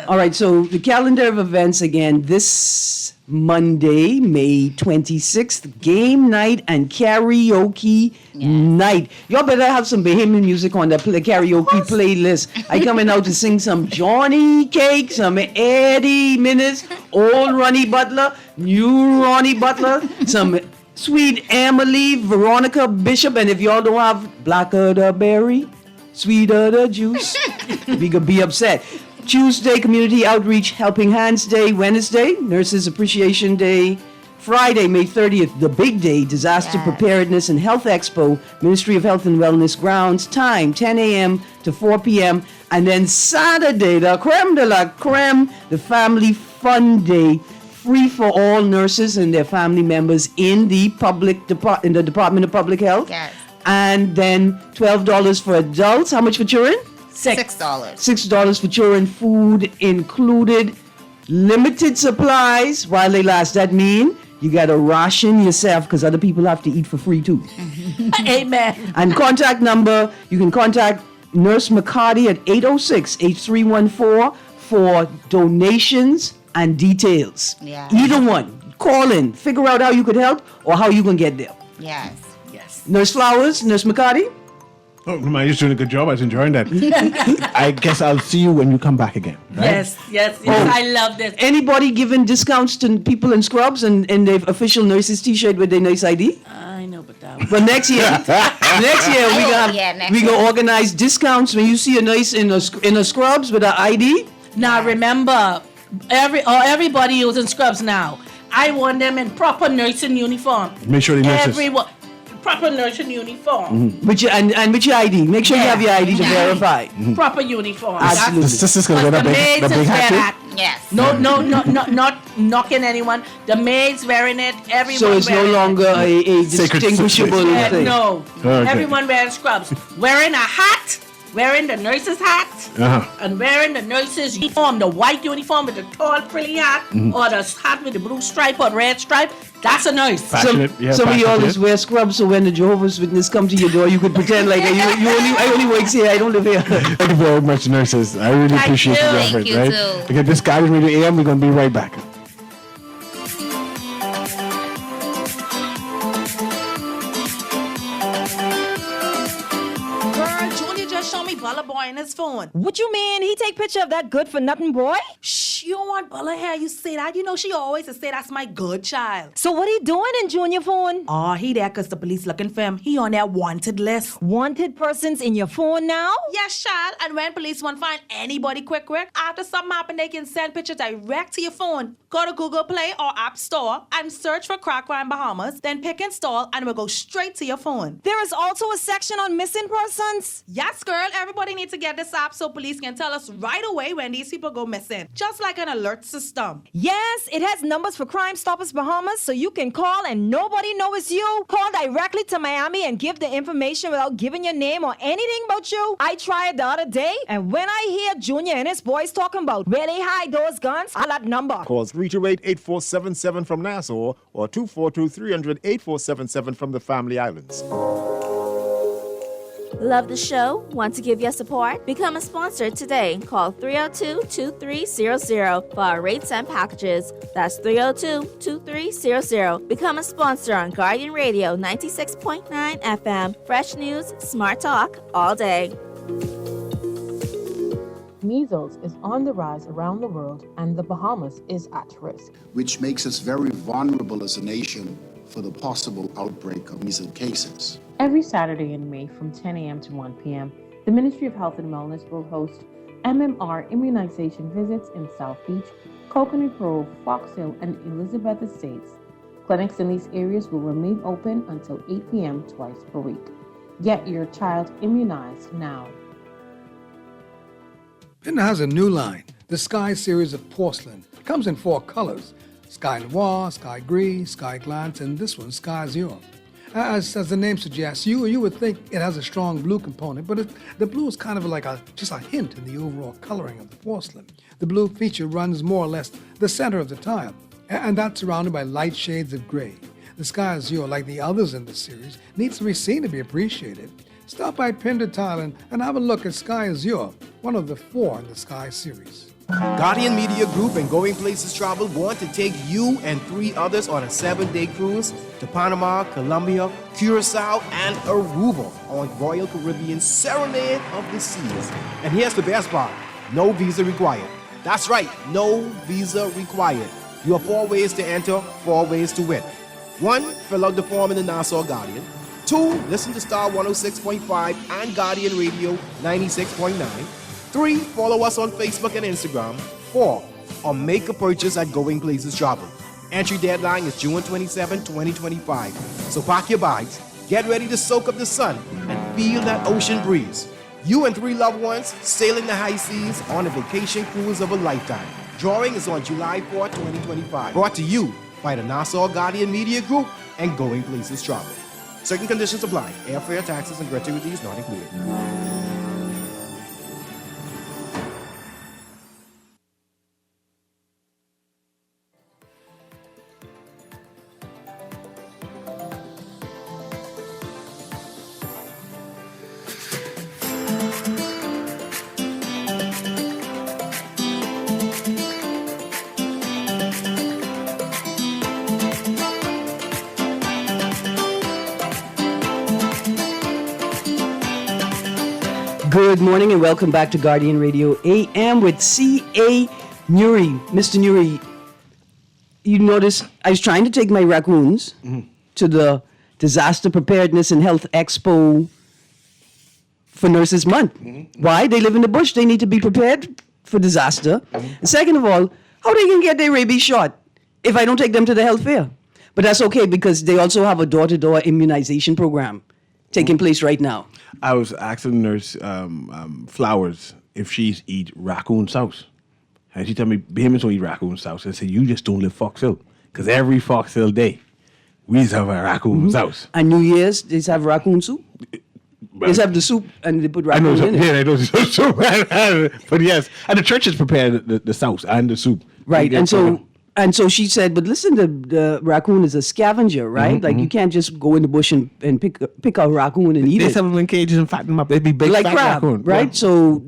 S3: All right, so the calendar of events again this Monday, May 26th, game night and karaoke night. Y'all better have some Bahamian music on the karaoke playlist. I coming out to sing some Johnny Cake, some Eddie Minnis, old Ronnie Butler, new Ronnie Butler, some Sweet Emily, Veronica Bishop, and if y'all don't have Blacker the Berry, Sweeter the Juice, we could be upset. Tuesday, Community Outreach Helping Hands Day. Wednesday, Nurses Appreciation Day. Friday, May 30th, the big day, Disaster
S5: Yes.
S3: Preparedness and Health Expo, Ministry of Health and Wellness grounds. Time, 10 a.m. to 4 p.m. And then Saturday, the creme de la creme, the Family Fun Day. Free for all nurses and their family members in the in the Department of Public Health.
S5: Yes.
S3: And then $12 for adults. How much for children?
S5: $6.
S3: $6 for children, food included, limited supplies while they last. That mean you got to ration yourself because other people have to eat for free too.
S4: Amen.
S3: And contact number, you can contact Nurse McCarty at 806-8314 for donations and details.
S5: Yeah.
S3: Either one. Call in, figure out how you could help or how you can get there.
S5: Yes.
S3: Nurse Flowers, Nurse McCarty.
S2: Oh, man, you're doing a good job. I was enjoying that. I guess I'll see you when you come back again. Right?
S4: Yes.
S3: Oh.
S4: I love this.
S3: Anybody giving discounts to people in scrubs and their official nurses T-shirt with their nice ID?
S4: I know, but that
S3: But next year, we
S5: next
S3: we
S5: year.
S3: gonna organize discounts when you see a nice in a scrubs with an ID.
S4: Now remember, everybody using scrubs now. I want them in proper nursing uniform.
S2: Make sure they nurses.
S4: Everyone, proper nursing uniform.
S3: With your and with your ID. Make sure you have your ID to verify.
S4: Proper uniform.
S3: Absolutely.
S2: The sisters gonna wear
S4: The
S2: that
S4: maids
S2: big
S4: is wear
S2: hat
S4: that.
S5: Yes.
S4: No, not knocking anyone. The maids wearing it. Everyone
S3: So it's no
S4: wearing
S3: longer a
S2: Sacred
S3: distinguishable
S2: situation.
S4: it.
S3: thing.
S4: No,
S2: Okay.
S4: everyone wearing scrubs. Wearing a hat wearing the nurse's hat and wearing the nurse's uniform, the white uniform with the tall frilly hat, or the hat with the blue stripe or red stripe, that's a nurse.
S3: Some of you always wear scrubs, so when the Jehovah's Witness come to your door, you could pretend like I only work here, I don't live here.
S2: Thank you very much, nurses. I really appreciate your effort.
S5: Thank you,
S2: right?
S5: too.
S2: Again, this Guardian Radio AM, we're going to be right back.
S4: Show me Bella Boy in his phone.
S8: What you mean? He take picture of that good for nothing boy?
S4: Shh, you don't want Bella here. You say that. You know she always say that's my good child.
S8: So what he doing in Junior phone?
S4: Oh, he there because the police looking for him. He on their wanted list.
S8: Wanted persons in your phone now?
S4: Yes, child. And when police want to find anybody quick, after something happen, they can send picture direct to your phone. Go to Google Play or App Store and search for Crack Crime Bahamas. Then pick install and it will go straight to your phone.
S8: There is also a section on missing persons?
S4: Yes, girl. Everybody needs to get this app so police can tell us right away when these people go missing. Just like an alert system.
S8: Yes, it has numbers for Crime Stoppers Bahamas, so you can call and nobody knows it's you. Call directly to Miami and give the information without giving your name or anything about you. I tried the other day, and when I hear Junior and his boys talking about where they hide those guns, I that number.
S9: Call 328-8477 from Nassau or 242-300-8477 from the Family Islands.
S10: Love the show? Want to give your support? Become a sponsor today. Call 302-2300 for our rates and packages. That's 302-2300. Become a sponsor on Guardian Radio 96.9 FM. Fresh news, smart talk, all day.
S11: Measles is on the rise around the world, and the Bahamas is at risk,
S12: which makes us very vulnerable as a nation for the possible outbreak of measles cases.
S11: Every Saturday in May from 10 a.m. to 1 p.m., the Ministry of Health and Wellness will host MMR immunization visits in South Beach, Coconut Grove, Fox Hill, and Elizabeth Estates. Clinics in these areas will remain open until 8 p.m. twice per week. Get your child immunized now.
S13: Pinda has a new line, the Sky series of porcelain. It comes in 4 colors, Sky Noir, Sky Gris, Sky Glance, and this one, Sky Azure. As the name suggests, you would think it has a strong blue component, but the blue is kind of like just a hint in the overall coloring of the porcelain. The blue feature runs more or less the center of the tile, and that's surrounded by light shades of gray. The Sky Azure, like the others in the series, needs to be seen to be appreciated. Stop by Pinda Tile and have a look at Sky Azure, one of the 4 in the Sky series.
S14: Guardian Media Group and Going Places Travel want to take you and 3 others on a 7-day cruise to Panama, Colombia, Curacao, and Aruba on Royal Caribbean Serenade of the Seas. And here's the best part, no visa required. That's right, no visa required. You have 4 ways to enter, 4 ways to win. 1, fill out the form in the Nassau Guardian. 2, listen to Star 106.5 and Guardian Radio 96.9. 3, follow us on Facebook and Instagram. 4, or make a purchase at Going Places Travel. Entry deadline is June 27, 2025. So pack your bags, get ready to soak up the sun, and feel that ocean breeze. You and 3 loved ones sailing the high seas on a vacation cruise of a lifetime. Drawing is on July 4, 2025. Brought to you by the Nassau Guardian Media Group and Going Places Travel. Certain conditions apply. Airfare, taxes, and gratuities not included.
S3: Good morning and welcome back to Guardian Radio A.M. with CA Newry. Mr. Newry, you notice I was trying to take my raccoons to the Disaster Preparedness and Health Expo for Nurses Month. Why? They live in the bush. They need to be prepared for disaster. And second of all, how they can get their rabies shot if I don't take them to the health fair? But that's okay because they also have a door-to-door immunization program taking place right now.
S2: I was asking Nurse Flowers if she's eat raccoon sauce. And she told me, Behemoths don't eat raccoon sauce. I said, you just don't live Fox Hill. Because every Fox Hill day, we used to have a raccoon sauce.
S3: And New Year's, they used to have raccoon soup? They just have the soup and they put
S2: I know,
S3: raccoon in it.
S2: yeah, I know soup. But yes, and the churches prepare the sauce and the soup.
S3: Right, and so she said, but listen, the raccoon is a scavenger, right? Like you can't just go in the bush and pick a raccoon and eat
S2: They
S3: it.
S2: sell them in cages and fatten them up. They'd be big
S3: Like
S2: fat
S3: crab,
S2: raccoon.
S3: right?
S2: Yeah.
S3: So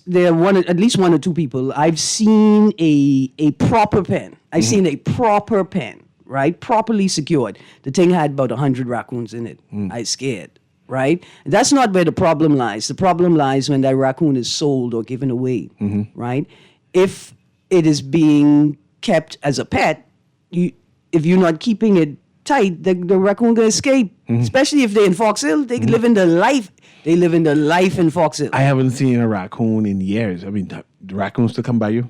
S3: there are at least one or two people. I've seen a proper pen. I've seen a proper pen, right? Properly secured. The thing had about 100 raccoons in it. I scared. Right? That's not where the problem lies. The problem lies when that raccoon is sold or given away, right? If it is being kept as a pet, if you're not keeping it tight, the raccoon gonna escape. Especially if they're in Fox Hill, they live in the life. They live in the life in Fox Hill.
S2: I haven't seen a raccoon in years. I mean, the raccoons still come by you?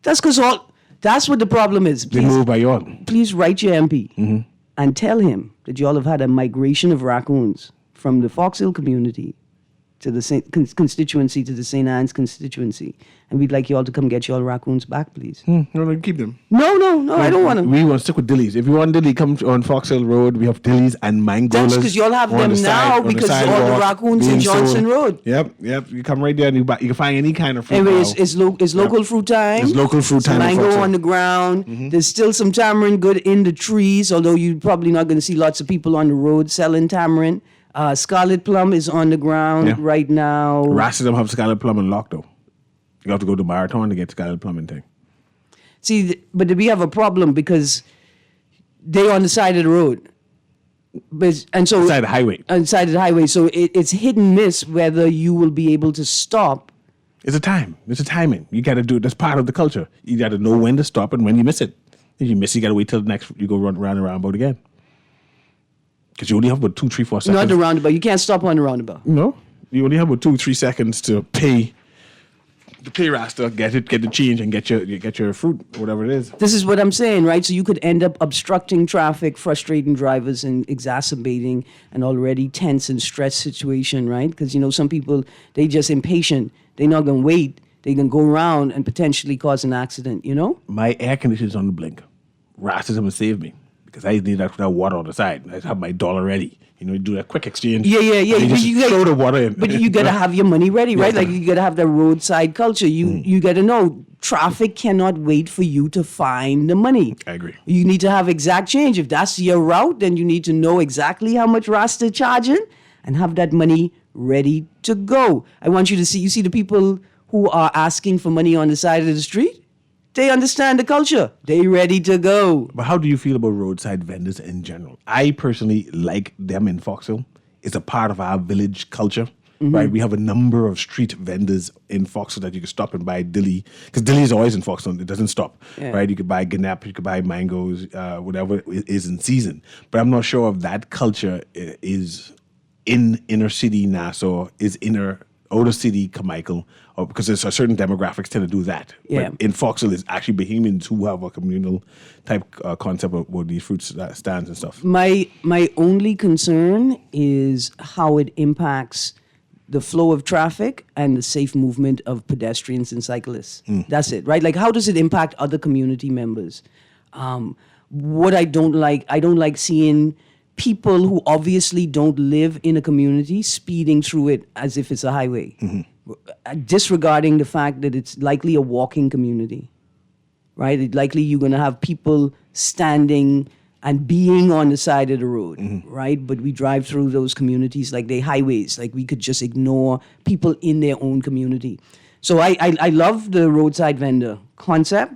S3: That's that's what the problem is.
S2: They move by you all.
S3: Please write your MP and tell him that y'all have had a migration of raccoons from the Fox Hill community to the constituency, to the St. Anne's constituency. And we'd like you all to come get your raccoons back, please.
S2: No, keep them.
S3: No, I don't want them.
S2: We want to stick with dillies. If you want dilly, come on Fox Hill Road. We have dillies and mangolas.
S3: That's because y'all have them now because all the raccoons in Johnson Road.
S2: Yep. You come right there and you can find any kind of fruit.
S3: Anyway,
S2: now.
S3: it's local fruit time.
S2: It's local fruit time.
S3: Mango
S2: Fox Hill.
S3: on the ground. There's still some tamarind good in the trees, although you're probably not going to see lots of people on the road selling tamarind. Scarlet plum is on the ground right now.
S2: Rasta have scarlet plum and lock though. You have to go to Marathon to get scarlet plum and thing.
S3: See, but we have a problem because they're on the side of the road. And so
S2: Inside the highway.
S3: Inside of the highway. So it's hit and miss whether you will be able to stop.
S2: It's a time. It's a timing. You got to do it. That's part of the culture. You got to know when to stop and when you miss it. If you miss it, you got to wait till the next, you go run around the roundabout again. Because you only have about 2, 3, 4 seconds.
S3: Not the roundabout. You can't stop on the roundabout.
S2: No. You only have about 2, 3 seconds to pay Rasta, get the change and get your fruit, whatever it is.
S3: This is what I'm saying, right? So you could end up obstructing traffic, frustrating drivers, and exacerbating an already tense and stressed situation, right? Because, some people, they just impatient. They're not going to wait. They can go around and potentially cause an accident,
S2: My air conditioner's on the blink. Rasta's going to save me. Because I need that water on the side. I have my dollar ready. You do that quick exchange.
S3: Yeah.
S2: You just throw the water in.
S3: But you got to have your money ready, right? Like you got to have the roadside culture. You got to know traffic cannot wait for you to find the money.
S2: I agree.
S3: You need to have exact change. If that's your route, then you need to know exactly how much Rasta charging and have that money ready to go. I want you to see the people who are asking for money on the side of the street. They understand the culture. They ready to go.
S2: But how do you feel about roadside vendors in general? I personally like them in Fox Hill. It's a part of our village culture, right? We have a number of street vendors in Fox Hill that you can stop and buy dilly. Because dilly is always in Fox Hill. It doesn't stop, right? You could buy ganap, you could buy mangoes, whatever is in season. But I'm not sure if that culture is in inner city Nassau, is outer city Carmichael, because there's a certain demographics tend to do that.
S3: Yeah.
S2: But in Fox Hill, it's actually Bahamians who have a communal type concept about these fruit stands and stuff.
S3: My only concern is how it impacts the flow of traffic and the safe movement of pedestrians and cyclists. That's it, right? Like, how does it impact other community members? What I don't like seeing people who obviously don't live in a community speeding through it as if it's a highway, disregarding the fact that it's likely a walking community, right? It's likely you're going to have people standing and being on the side of the road, right? But we drive through those communities like they're highways, like we could just ignore people in their own community. So I love the roadside vendor concept.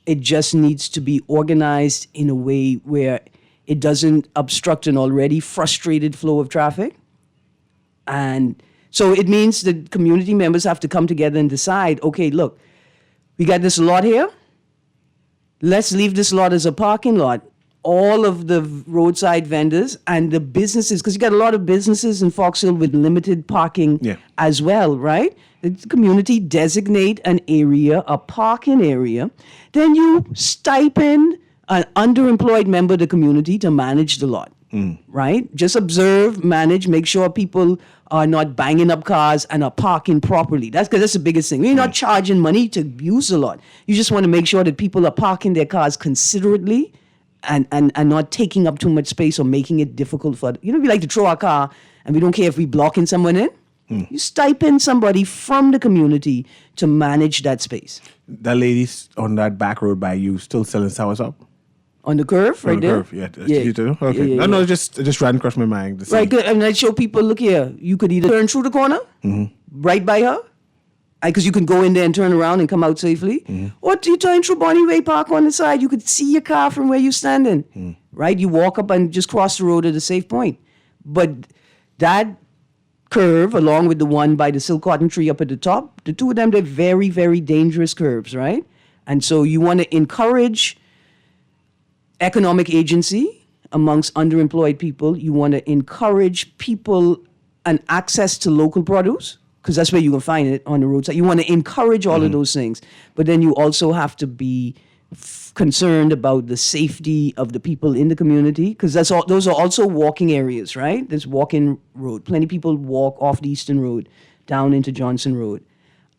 S3: It just needs to be organized in a way where it doesn't obstruct an already frustrated flow of traffic. And so it means that community members have to come together and decide, okay, look, we got this lot here. Let's leave this lot as a parking lot. All of the roadside vendors and the businesses, because you got a lot of businesses in Fox Hill with limited parking as well, right? The community designate an area, a parking area. Then you stipend an underemployed member of the community to manage the lot, right? Just observe, manage, make sure people are not banging up cars and are parking properly. That's the biggest thing. You're not charging money to use the lot. You just want to make sure that people are parking their cars considerately and not taking up too much space or making it difficult for, we like to throw our car and we don't care if we blocking someone in. You stipend somebody from the community to manage that space.
S2: That lady's on that back road by you still selling soursop?
S3: On the curve, right there?
S2: On the curve, yeah. You do? Okay.
S3: Yeah.
S2: No, it just ran across my mind.
S3: Right, good. And I show people, look here, you could either turn through the corner, right by her, because you can go in there and turn around and come out safely, or you turn through Bonnie Ray Park on the side. You could see your car from where you're standing, right? You walk up and just cross the road at a safe point. But that curve, along with the one by the silk cotton tree up at the top, the two of them, they're very, very dangerous curves, right? And so you want to encourage economic agency amongst underemployed people. You want to encourage people and access to local produce, because that's where you can find it on the roadside. You want to encourage all of those things. But then you also have to be concerned about the safety of the people in the community, because those are also walking areas, right? There's walking road. Plenty of people walk off the Eastern Road down into Johnson Road.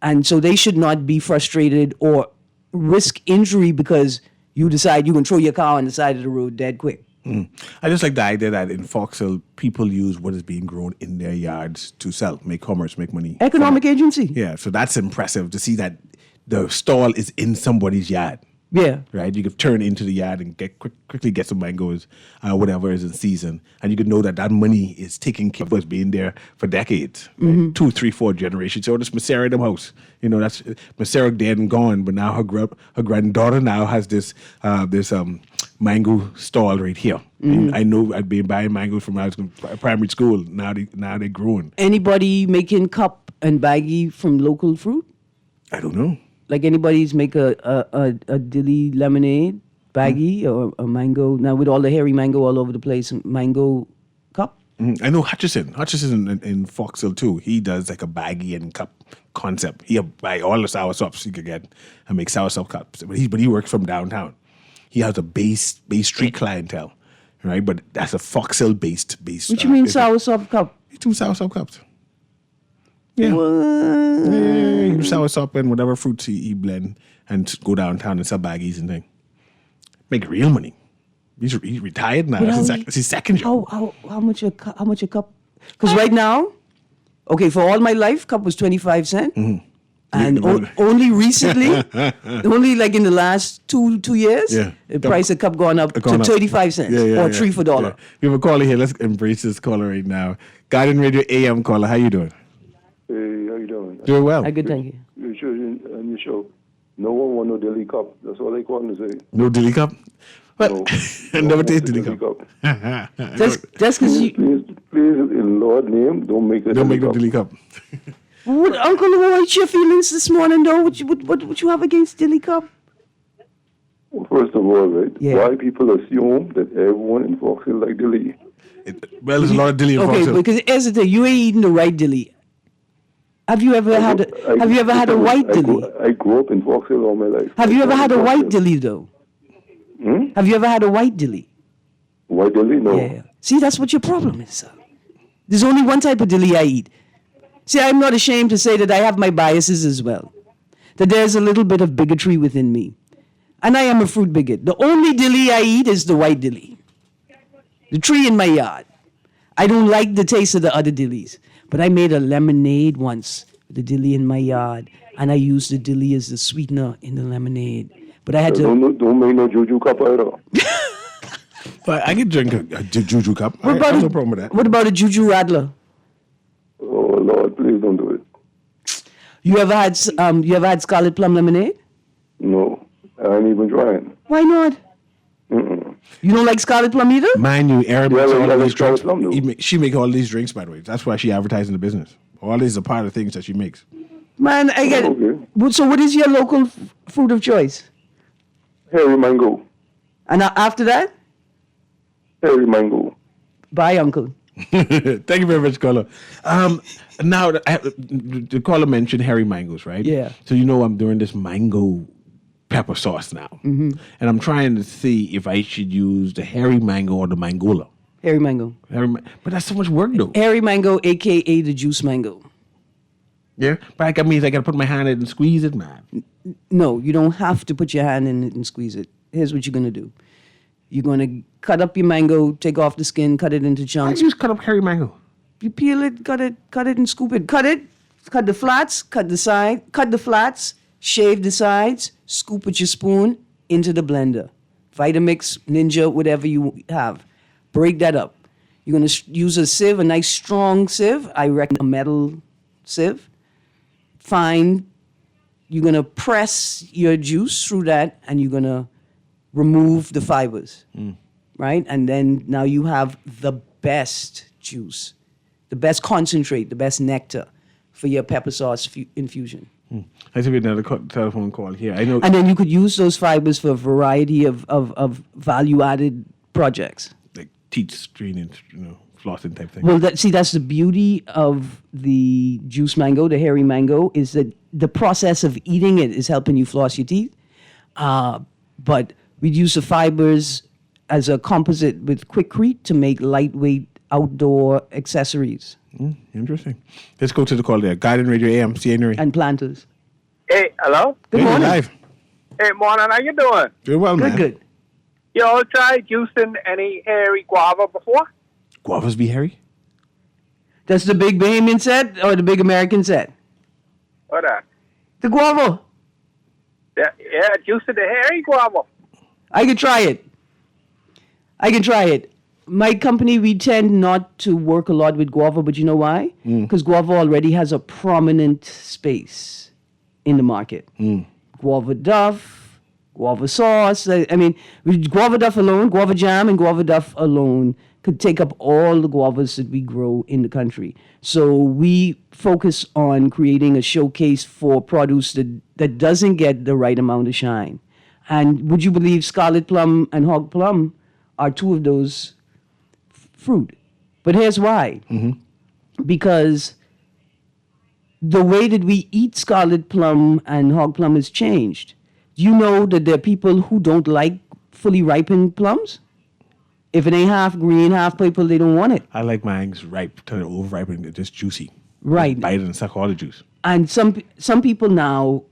S3: And so they should not be frustrated or risk injury because you decide you can throw your car on the side of the road dead quick.
S2: I just like the idea that in Foxhill, people use what is being grown in their yards to sell, make commerce, make money.
S3: Economic agency.
S2: Yeah, so that's impressive to see that the stall is in somebody's yard.
S3: Yeah.
S2: Right? You could turn into the yard and quickly get some mangoes, whatever is in season. And you could know that money is taking care of us being there for decades. Right? 2, 3, 4 generations. So this Miss Sarah them house. You know, that's Miss Sarah dead and gone, but now her granddaughter now has this mango stall right here. And I know I'd been buying mangoes from when I was in primary school. Now they're growing.
S3: Anybody making cup and baggie from local fruit?
S2: I don't know.
S3: Like anybody's make a dilly lemonade baggie or a mango, now with all the hairy mango all over the place, mango cup?
S2: I know Hutchison in Foxhill too. He does like a baggie and cup concept. He'll buy all the soursops he could get and make soursup cups. But he works from downtown. He has a base street clientele, right? But that's a Foxhill based.
S3: What you mean soursup cup?
S2: He do soursup cups. Yeah. You soursup and whatever fruits he blend and go downtown and sell baggies and things. Make real money. He's retired now. That's his second job.
S3: How much a cup? Because right now, okay, for all my life, cup was 25 cents. And only recently, only like in the last two years, the price of cup gone up to 35 cents or $3 for $1.
S2: Yeah. We have a caller here. Let's embrace this caller right now. Guardian Radio A.M. caller. How you doing?
S15: Hey, how you doing?
S2: Doing well.
S3: Good, thank you.
S15: You sure on your show? No one want no dilly cup. That's all they want to say.
S2: No dilly cup? Well, I never taste dilly cup.
S3: Just because you...
S15: Please, in Lord's name, don't make a
S2: dilly cup.
S3: What, Uncle, what's your feelings this morning, though? What you have against dilly cup?
S15: Well, first of all, right, why people assume that everyone in Foxhill like dilly?
S2: There's a lot of dilly in Foxhill.
S3: Okay, because here's the thing, you ain't eating the right dilly. Have you ever had a white dilly?
S15: I grew up in Foxhill all my life.
S3: Have you ever had a white dilly, though? Have you ever had a white dilly?
S15: White dilly? No.
S3: Yeah. See, that's what your problem is, sir. There's only one type of dilly I eat. See, I'm not ashamed to say that I have my biases as well. That there's a little bit of bigotry within me. And I am a fruit bigot. The only dilly I eat is the white dilly. The tree in my yard. I don't like the taste of the other dillies. But I made a lemonade once with the dilly in my yard. And I used the dilly as the sweetener in the lemonade. But I had to...
S15: Don't make no juju cup either.
S2: But I can drink a juju cup. I have no problem with that.
S3: What about a juju rattler?
S15: Oh, Lord, please don't do it.
S3: You ever had scarlet plum lemonade?
S15: No, I ain't even trying.
S3: Why not? You don't like scarlet plum either?
S2: Mind you, Erin makes all these drinks. She makes all these drinks, by the way. That's why she advertises in the business. All these are part of the things that she makes.
S3: Man, I get it. So what is your local fruit of choice?
S15: Hairy mango.
S3: And after that?
S15: Hairy mango.
S3: Bye, Uncle.
S2: Thank you very much, caller. Now, the caller mentioned hairy mangoes, right?
S3: Yeah.
S2: So you know I'm doing this mango pepper sauce now. And I'm trying to see if I should use the hairy mango or the mangola.
S3: Hairy mango.
S2: But that's so much work, though.
S3: Hairy mango, a.k.a. the juice mango.
S2: Yeah? But that means I got to put my hand in and squeeze it, man.
S3: No, you don't have to put your hand in it and squeeze it. Here's what you're going to do. You're going to cut up your mango, take off the skin, cut it into chunks.
S2: I just cut up hairy mango.
S3: You peel it, cut it, and scoop it. Cut the flats, cut the flats, shave the sides, scoop with your spoon into the blender. Vitamix, Ninja, whatever you have. Break that up. You're going to use a sieve, a nice strong sieve. I recommend a metal sieve. Fine. You're going to press your juice through that, and you're going to remove the fibers, right? And then now you have the best juice, the best concentrate, the best nectar for your pepper sauce infusion.
S2: I see another telephone call here. I know.
S3: And then you could use those fibers for a variety of value-added projects.
S2: Like teeth straining, flossing type thing.
S3: Well, that's the beauty of the juice mango, the hairy mango, is that the process of eating it is helping you floss your teeth. But we'd use the fibers as a composite with Quikrete to make lightweight outdoor accessories.
S2: Interesting. Let's go to the call there. Guardian Radio A.M, CA Newry.
S3: And planters.
S16: Hey, hello?
S3: Good morning.
S2: Live.
S16: Hey, morning. How you doing?
S2: Doing well, man.
S3: Good.
S16: You all tried juicing any hairy guava before?
S2: Guavas be hairy?
S3: That's the big Bahamian said or the big American said?
S16: What that?
S3: The guava.
S16: Yeah, juicing the hairy guava.
S3: I can try it. My company, we tend not to work a lot with guava, but you know why? Because guava already has a prominent space in the market. Guava duff, guava sauce. I mean, guava duff alone, guava jam and guava duff alone could take up all the guavas that we grow in the country. So we focus on creating a showcase for produce that doesn't get the right amount of shine. And would you believe scarlet plum and hog plum are two of those fruit? But here's why. Because the way that we eat scarlet plum and hog plum has changed. Do you know that there are people who don't like fully ripened plums? If it ain't half green, half purple, they don't want it.
S2: I like mine ripe, till they're over-ripe and they're just juicy.
S3: Right.
S2: Bite it and suck all the juice.
S3: And some people now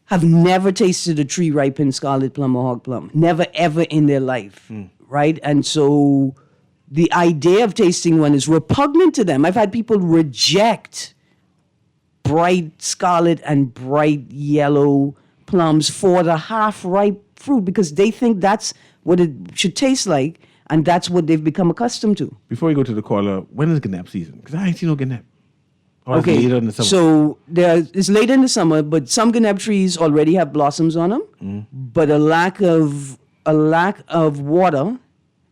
S3: have never tasted a tree ripened scarlet plum or hog plum. Never, ever in their life, right? And so the idea of tasting one is repugnant to them. I've had people reject bright scarlet and bright yellow plums for the half-ripe fruit because they think that's what it should taste like, and that's what they've become accustomed to.
S2: Before we go to the caller, when is Ganap season? Because I ain't seen no Ganap. Or it's later in the summer.
S3: So it's later in the summer, but some Ganap trees already have blossoms on them. But a lack of water,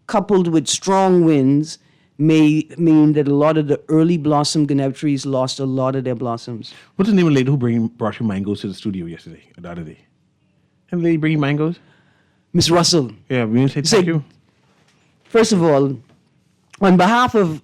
S3: coupled with strong winds, may mean that a lot of the early blossom Ganap trees lost a lot of their blossoms.
S2: What's the name of the lady who brought you mangoes to the studio yesterday, or the other day? And the lady bring you mangoes?
S3: Miss Russell.
S2: Yeah, we want to say thank you.
S3: First of all, on behalf of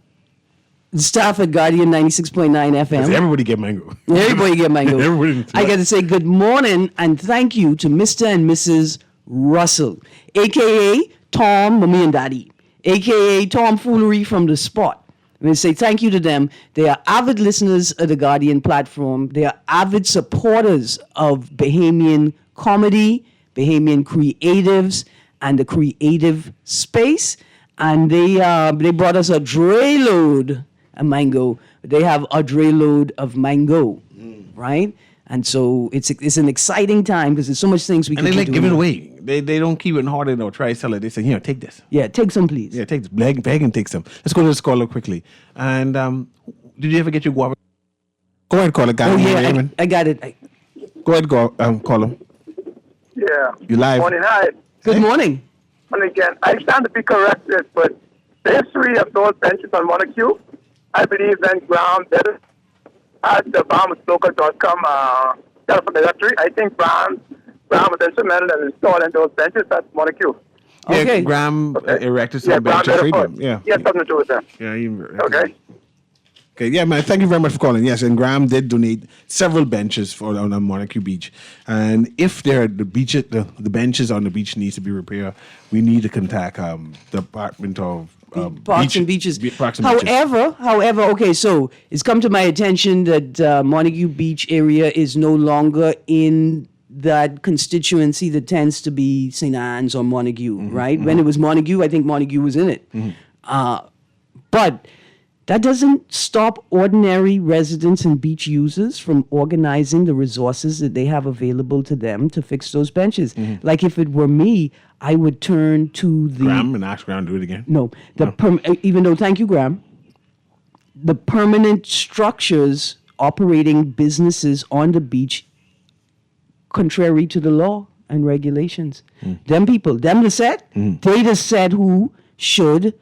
S3: the staff at Guardian 96.9 FM.
S2: Everybody get mango.
S3: Everybody get mango.
S2: Everybody
S3: I got to say good morning and thank you to Mr. and Mrs. Russell, a.k.a. Tom, Mommy and Daddy, a.k.a. Tom Foolery from the Spot. I'm going to say thank you to them. They are avid listeners of the Guardian platform. They are avid supporters of Bahamian comedy, Bahamian creatives, and the creative space. And they brought us a dray load of mango. They have a dray load of mango, right? And so it's an exciting time because there's so much things we can do.
S2: And they like give it away. They don't keep it hoarded or try to sell it. They say, here, take this.
S3: Yeah, take some, please.
S2: Yeah, take this. Beg and take some. Let's go to this caller quickly. And did you ever get your guava? Go ahead, caller.
S3: I got it.
S2: Go ahead, caller.
S16: Yeah.
S2: You live.
S16: Morning, hi.
S3: Good morning.
S16: And again, I stand to be corrected, but the history of those benches on Montague, I believe then Graham did it at the BahamasLocal.com telephone directory. I think Graham was instrumental in installing those benches at Montague.
S2: Okay. Yeah, Graham erected some benches for them. Yeah.
S16: He had something to do with that.
S2: Yeah.
S16: Okay.
S2: Okay, yeah, man, thank you very much for calling. Yes, and Graham did donate several benches for on Montague Beach. And if the benches on the beach needs to be repaired, we need to contact the Department of
S3: Parks and Beaches.
S2: However,
S3: okay, so it's come to my attention that Montague Beach area is no longer in that constituency that tends to be St. Anne's or Montague, right? When it was Montague, I think Montague was in it. But That doesn't stop ordinary residents and beach users from organizing the resources that they have available to them to fix those benches. Like if it were me, I would turn to the...
S2: Graham and ask Graham to do it again.
S3: No. Even though, thank you, Graham, the permanent structures operating businesses on the beach contrary to the law and regulations. Them people, them the set, they the set who should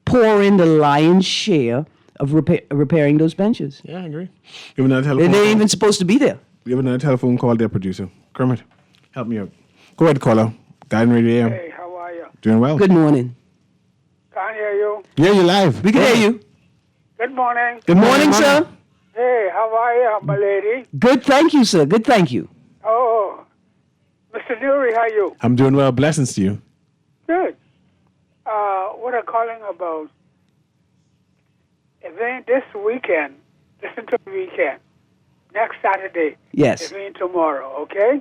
S3: pour in the lion's share of repairing those benches.
S2: Yeah, I agree. Give another telephone
S3: They
S2: call.
S3: ain't even supposed to be there.
S2: Give another telephone call there, producer. Kermit, help me out. Go ahead, caller. Guiding Radio A.M.
S17: Hey, how are you?
S2: Doing well.
S3: Good morning.
S17: Can't hear you.
S2: Yeah, you're live.
S3: We can hear you.
S17: Good morning.
S3: Good morning, sir.
S17: Hey, how are you, my lady?
S3: Good, thank you, sir. Good, thank you.
S17: Oh, Mr. Newry, how you?
S2: I'm doing well. Blessings to you.
S17: Good. What I'm calling about, event this weekend, listen to the weekend, next Saturday.
S3: Yes.
S17: Event tomorrow, okay?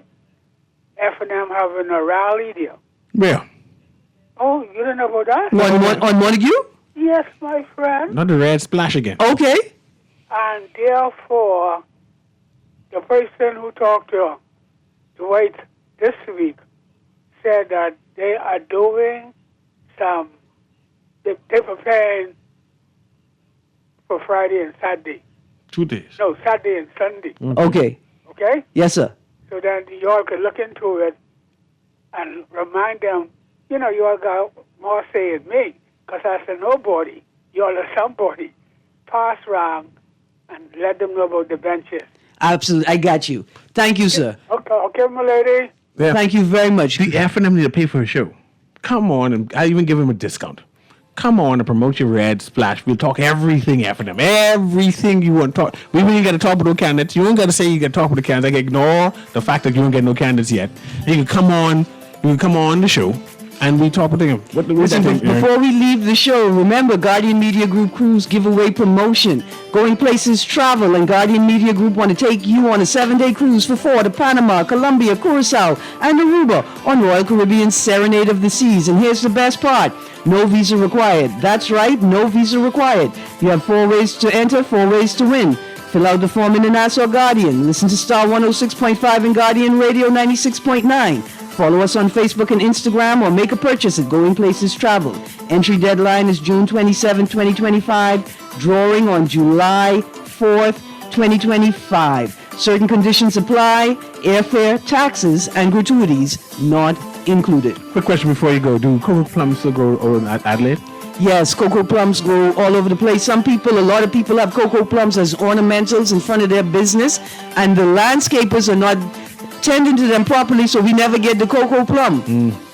S17: F&M having a rally there.
S2: Where?
S17: Oh, you don't know about that?
S3: On Montague?
S17: Yes, my friend.
S2: Not the red splash again.
S3: Okay.
S17: And therefore, the person who talked to Dwight this week said that they are doing they're preparing for Friday and Saturday.
S2: 2 days.
S17: No, Saturday and Sunday.
S3: Okay.
S17: Okay?
S3: Yes, sir.
S17: So then you all can look into it and remind them, you all got more say than me, because as a nobody, you all are somebody. Pass round and let them know about the benches.
S3: Absolutely. I got you. Thank you, sir.
S17: Okay, my lady.
S2: Yeah.
S3: Thank you very much.
S2: The F&M need to pay for a show. Come on, and I even give him a discount. Come on and promote your red splash. We'll talk everything F&M. Everything you want to talk. We really got to talk with no candidates. You don't got to say you got to talk with the candidates. I can ignore the fact that you don't get no candidates yet. You can come on the show and we talk with them.
S3: Listen, before we leave the show, remember Guardian Media Group Cruise Giveaway Promotion. Going Places Travel and Guardian Media Group want to take you on a 7-day cruise for 4 to Panama, Colombia, Curacao, and Aruba on Royal Caribbean's Serenade of the Seas. And here's the best part. No visa required. That's right, no visa required. You have 4 ways to enter, 4 ways to win. Fill out the form in the Nassau Guardian. Listen to Star 106.5 and Guardian Radio 96.9. Follow us on Facebook and Instagram or make a purchase at Going Places Travel. Entry deadline is June 27, 2025. Drawing on July 4th, 2025. Certain conditions apply. Airfare, taxes, and gratuities not included.
S2: Quick question before you go. Do cocoa plums still grow over in Adelaide?
S3: Yes, cocoa plums grow all over the place. A lot of people have cocoa plums as ornamentals in front of their business, and the landscapers are not tending to them properly, so we never get the cocoa plum.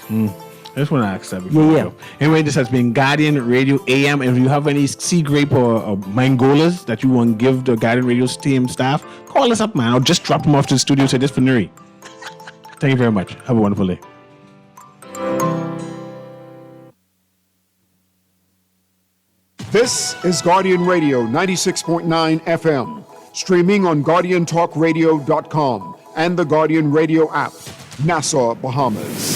S2: I just want to ask that before we go. Anyway, this has been Guardian Radio AM. If you have any sea grape or mangolas that you want to give the Guardian Radio team staff, call us up, man. Or just drop them off to the studio. Say this for Newry. Thank you very much. Have a wonderful day.
S1: This is Guardian Radio 96.9 FM, streaming on GuardianTalkRadio.com and the Guardian Radio app, Nassau, Bahamas.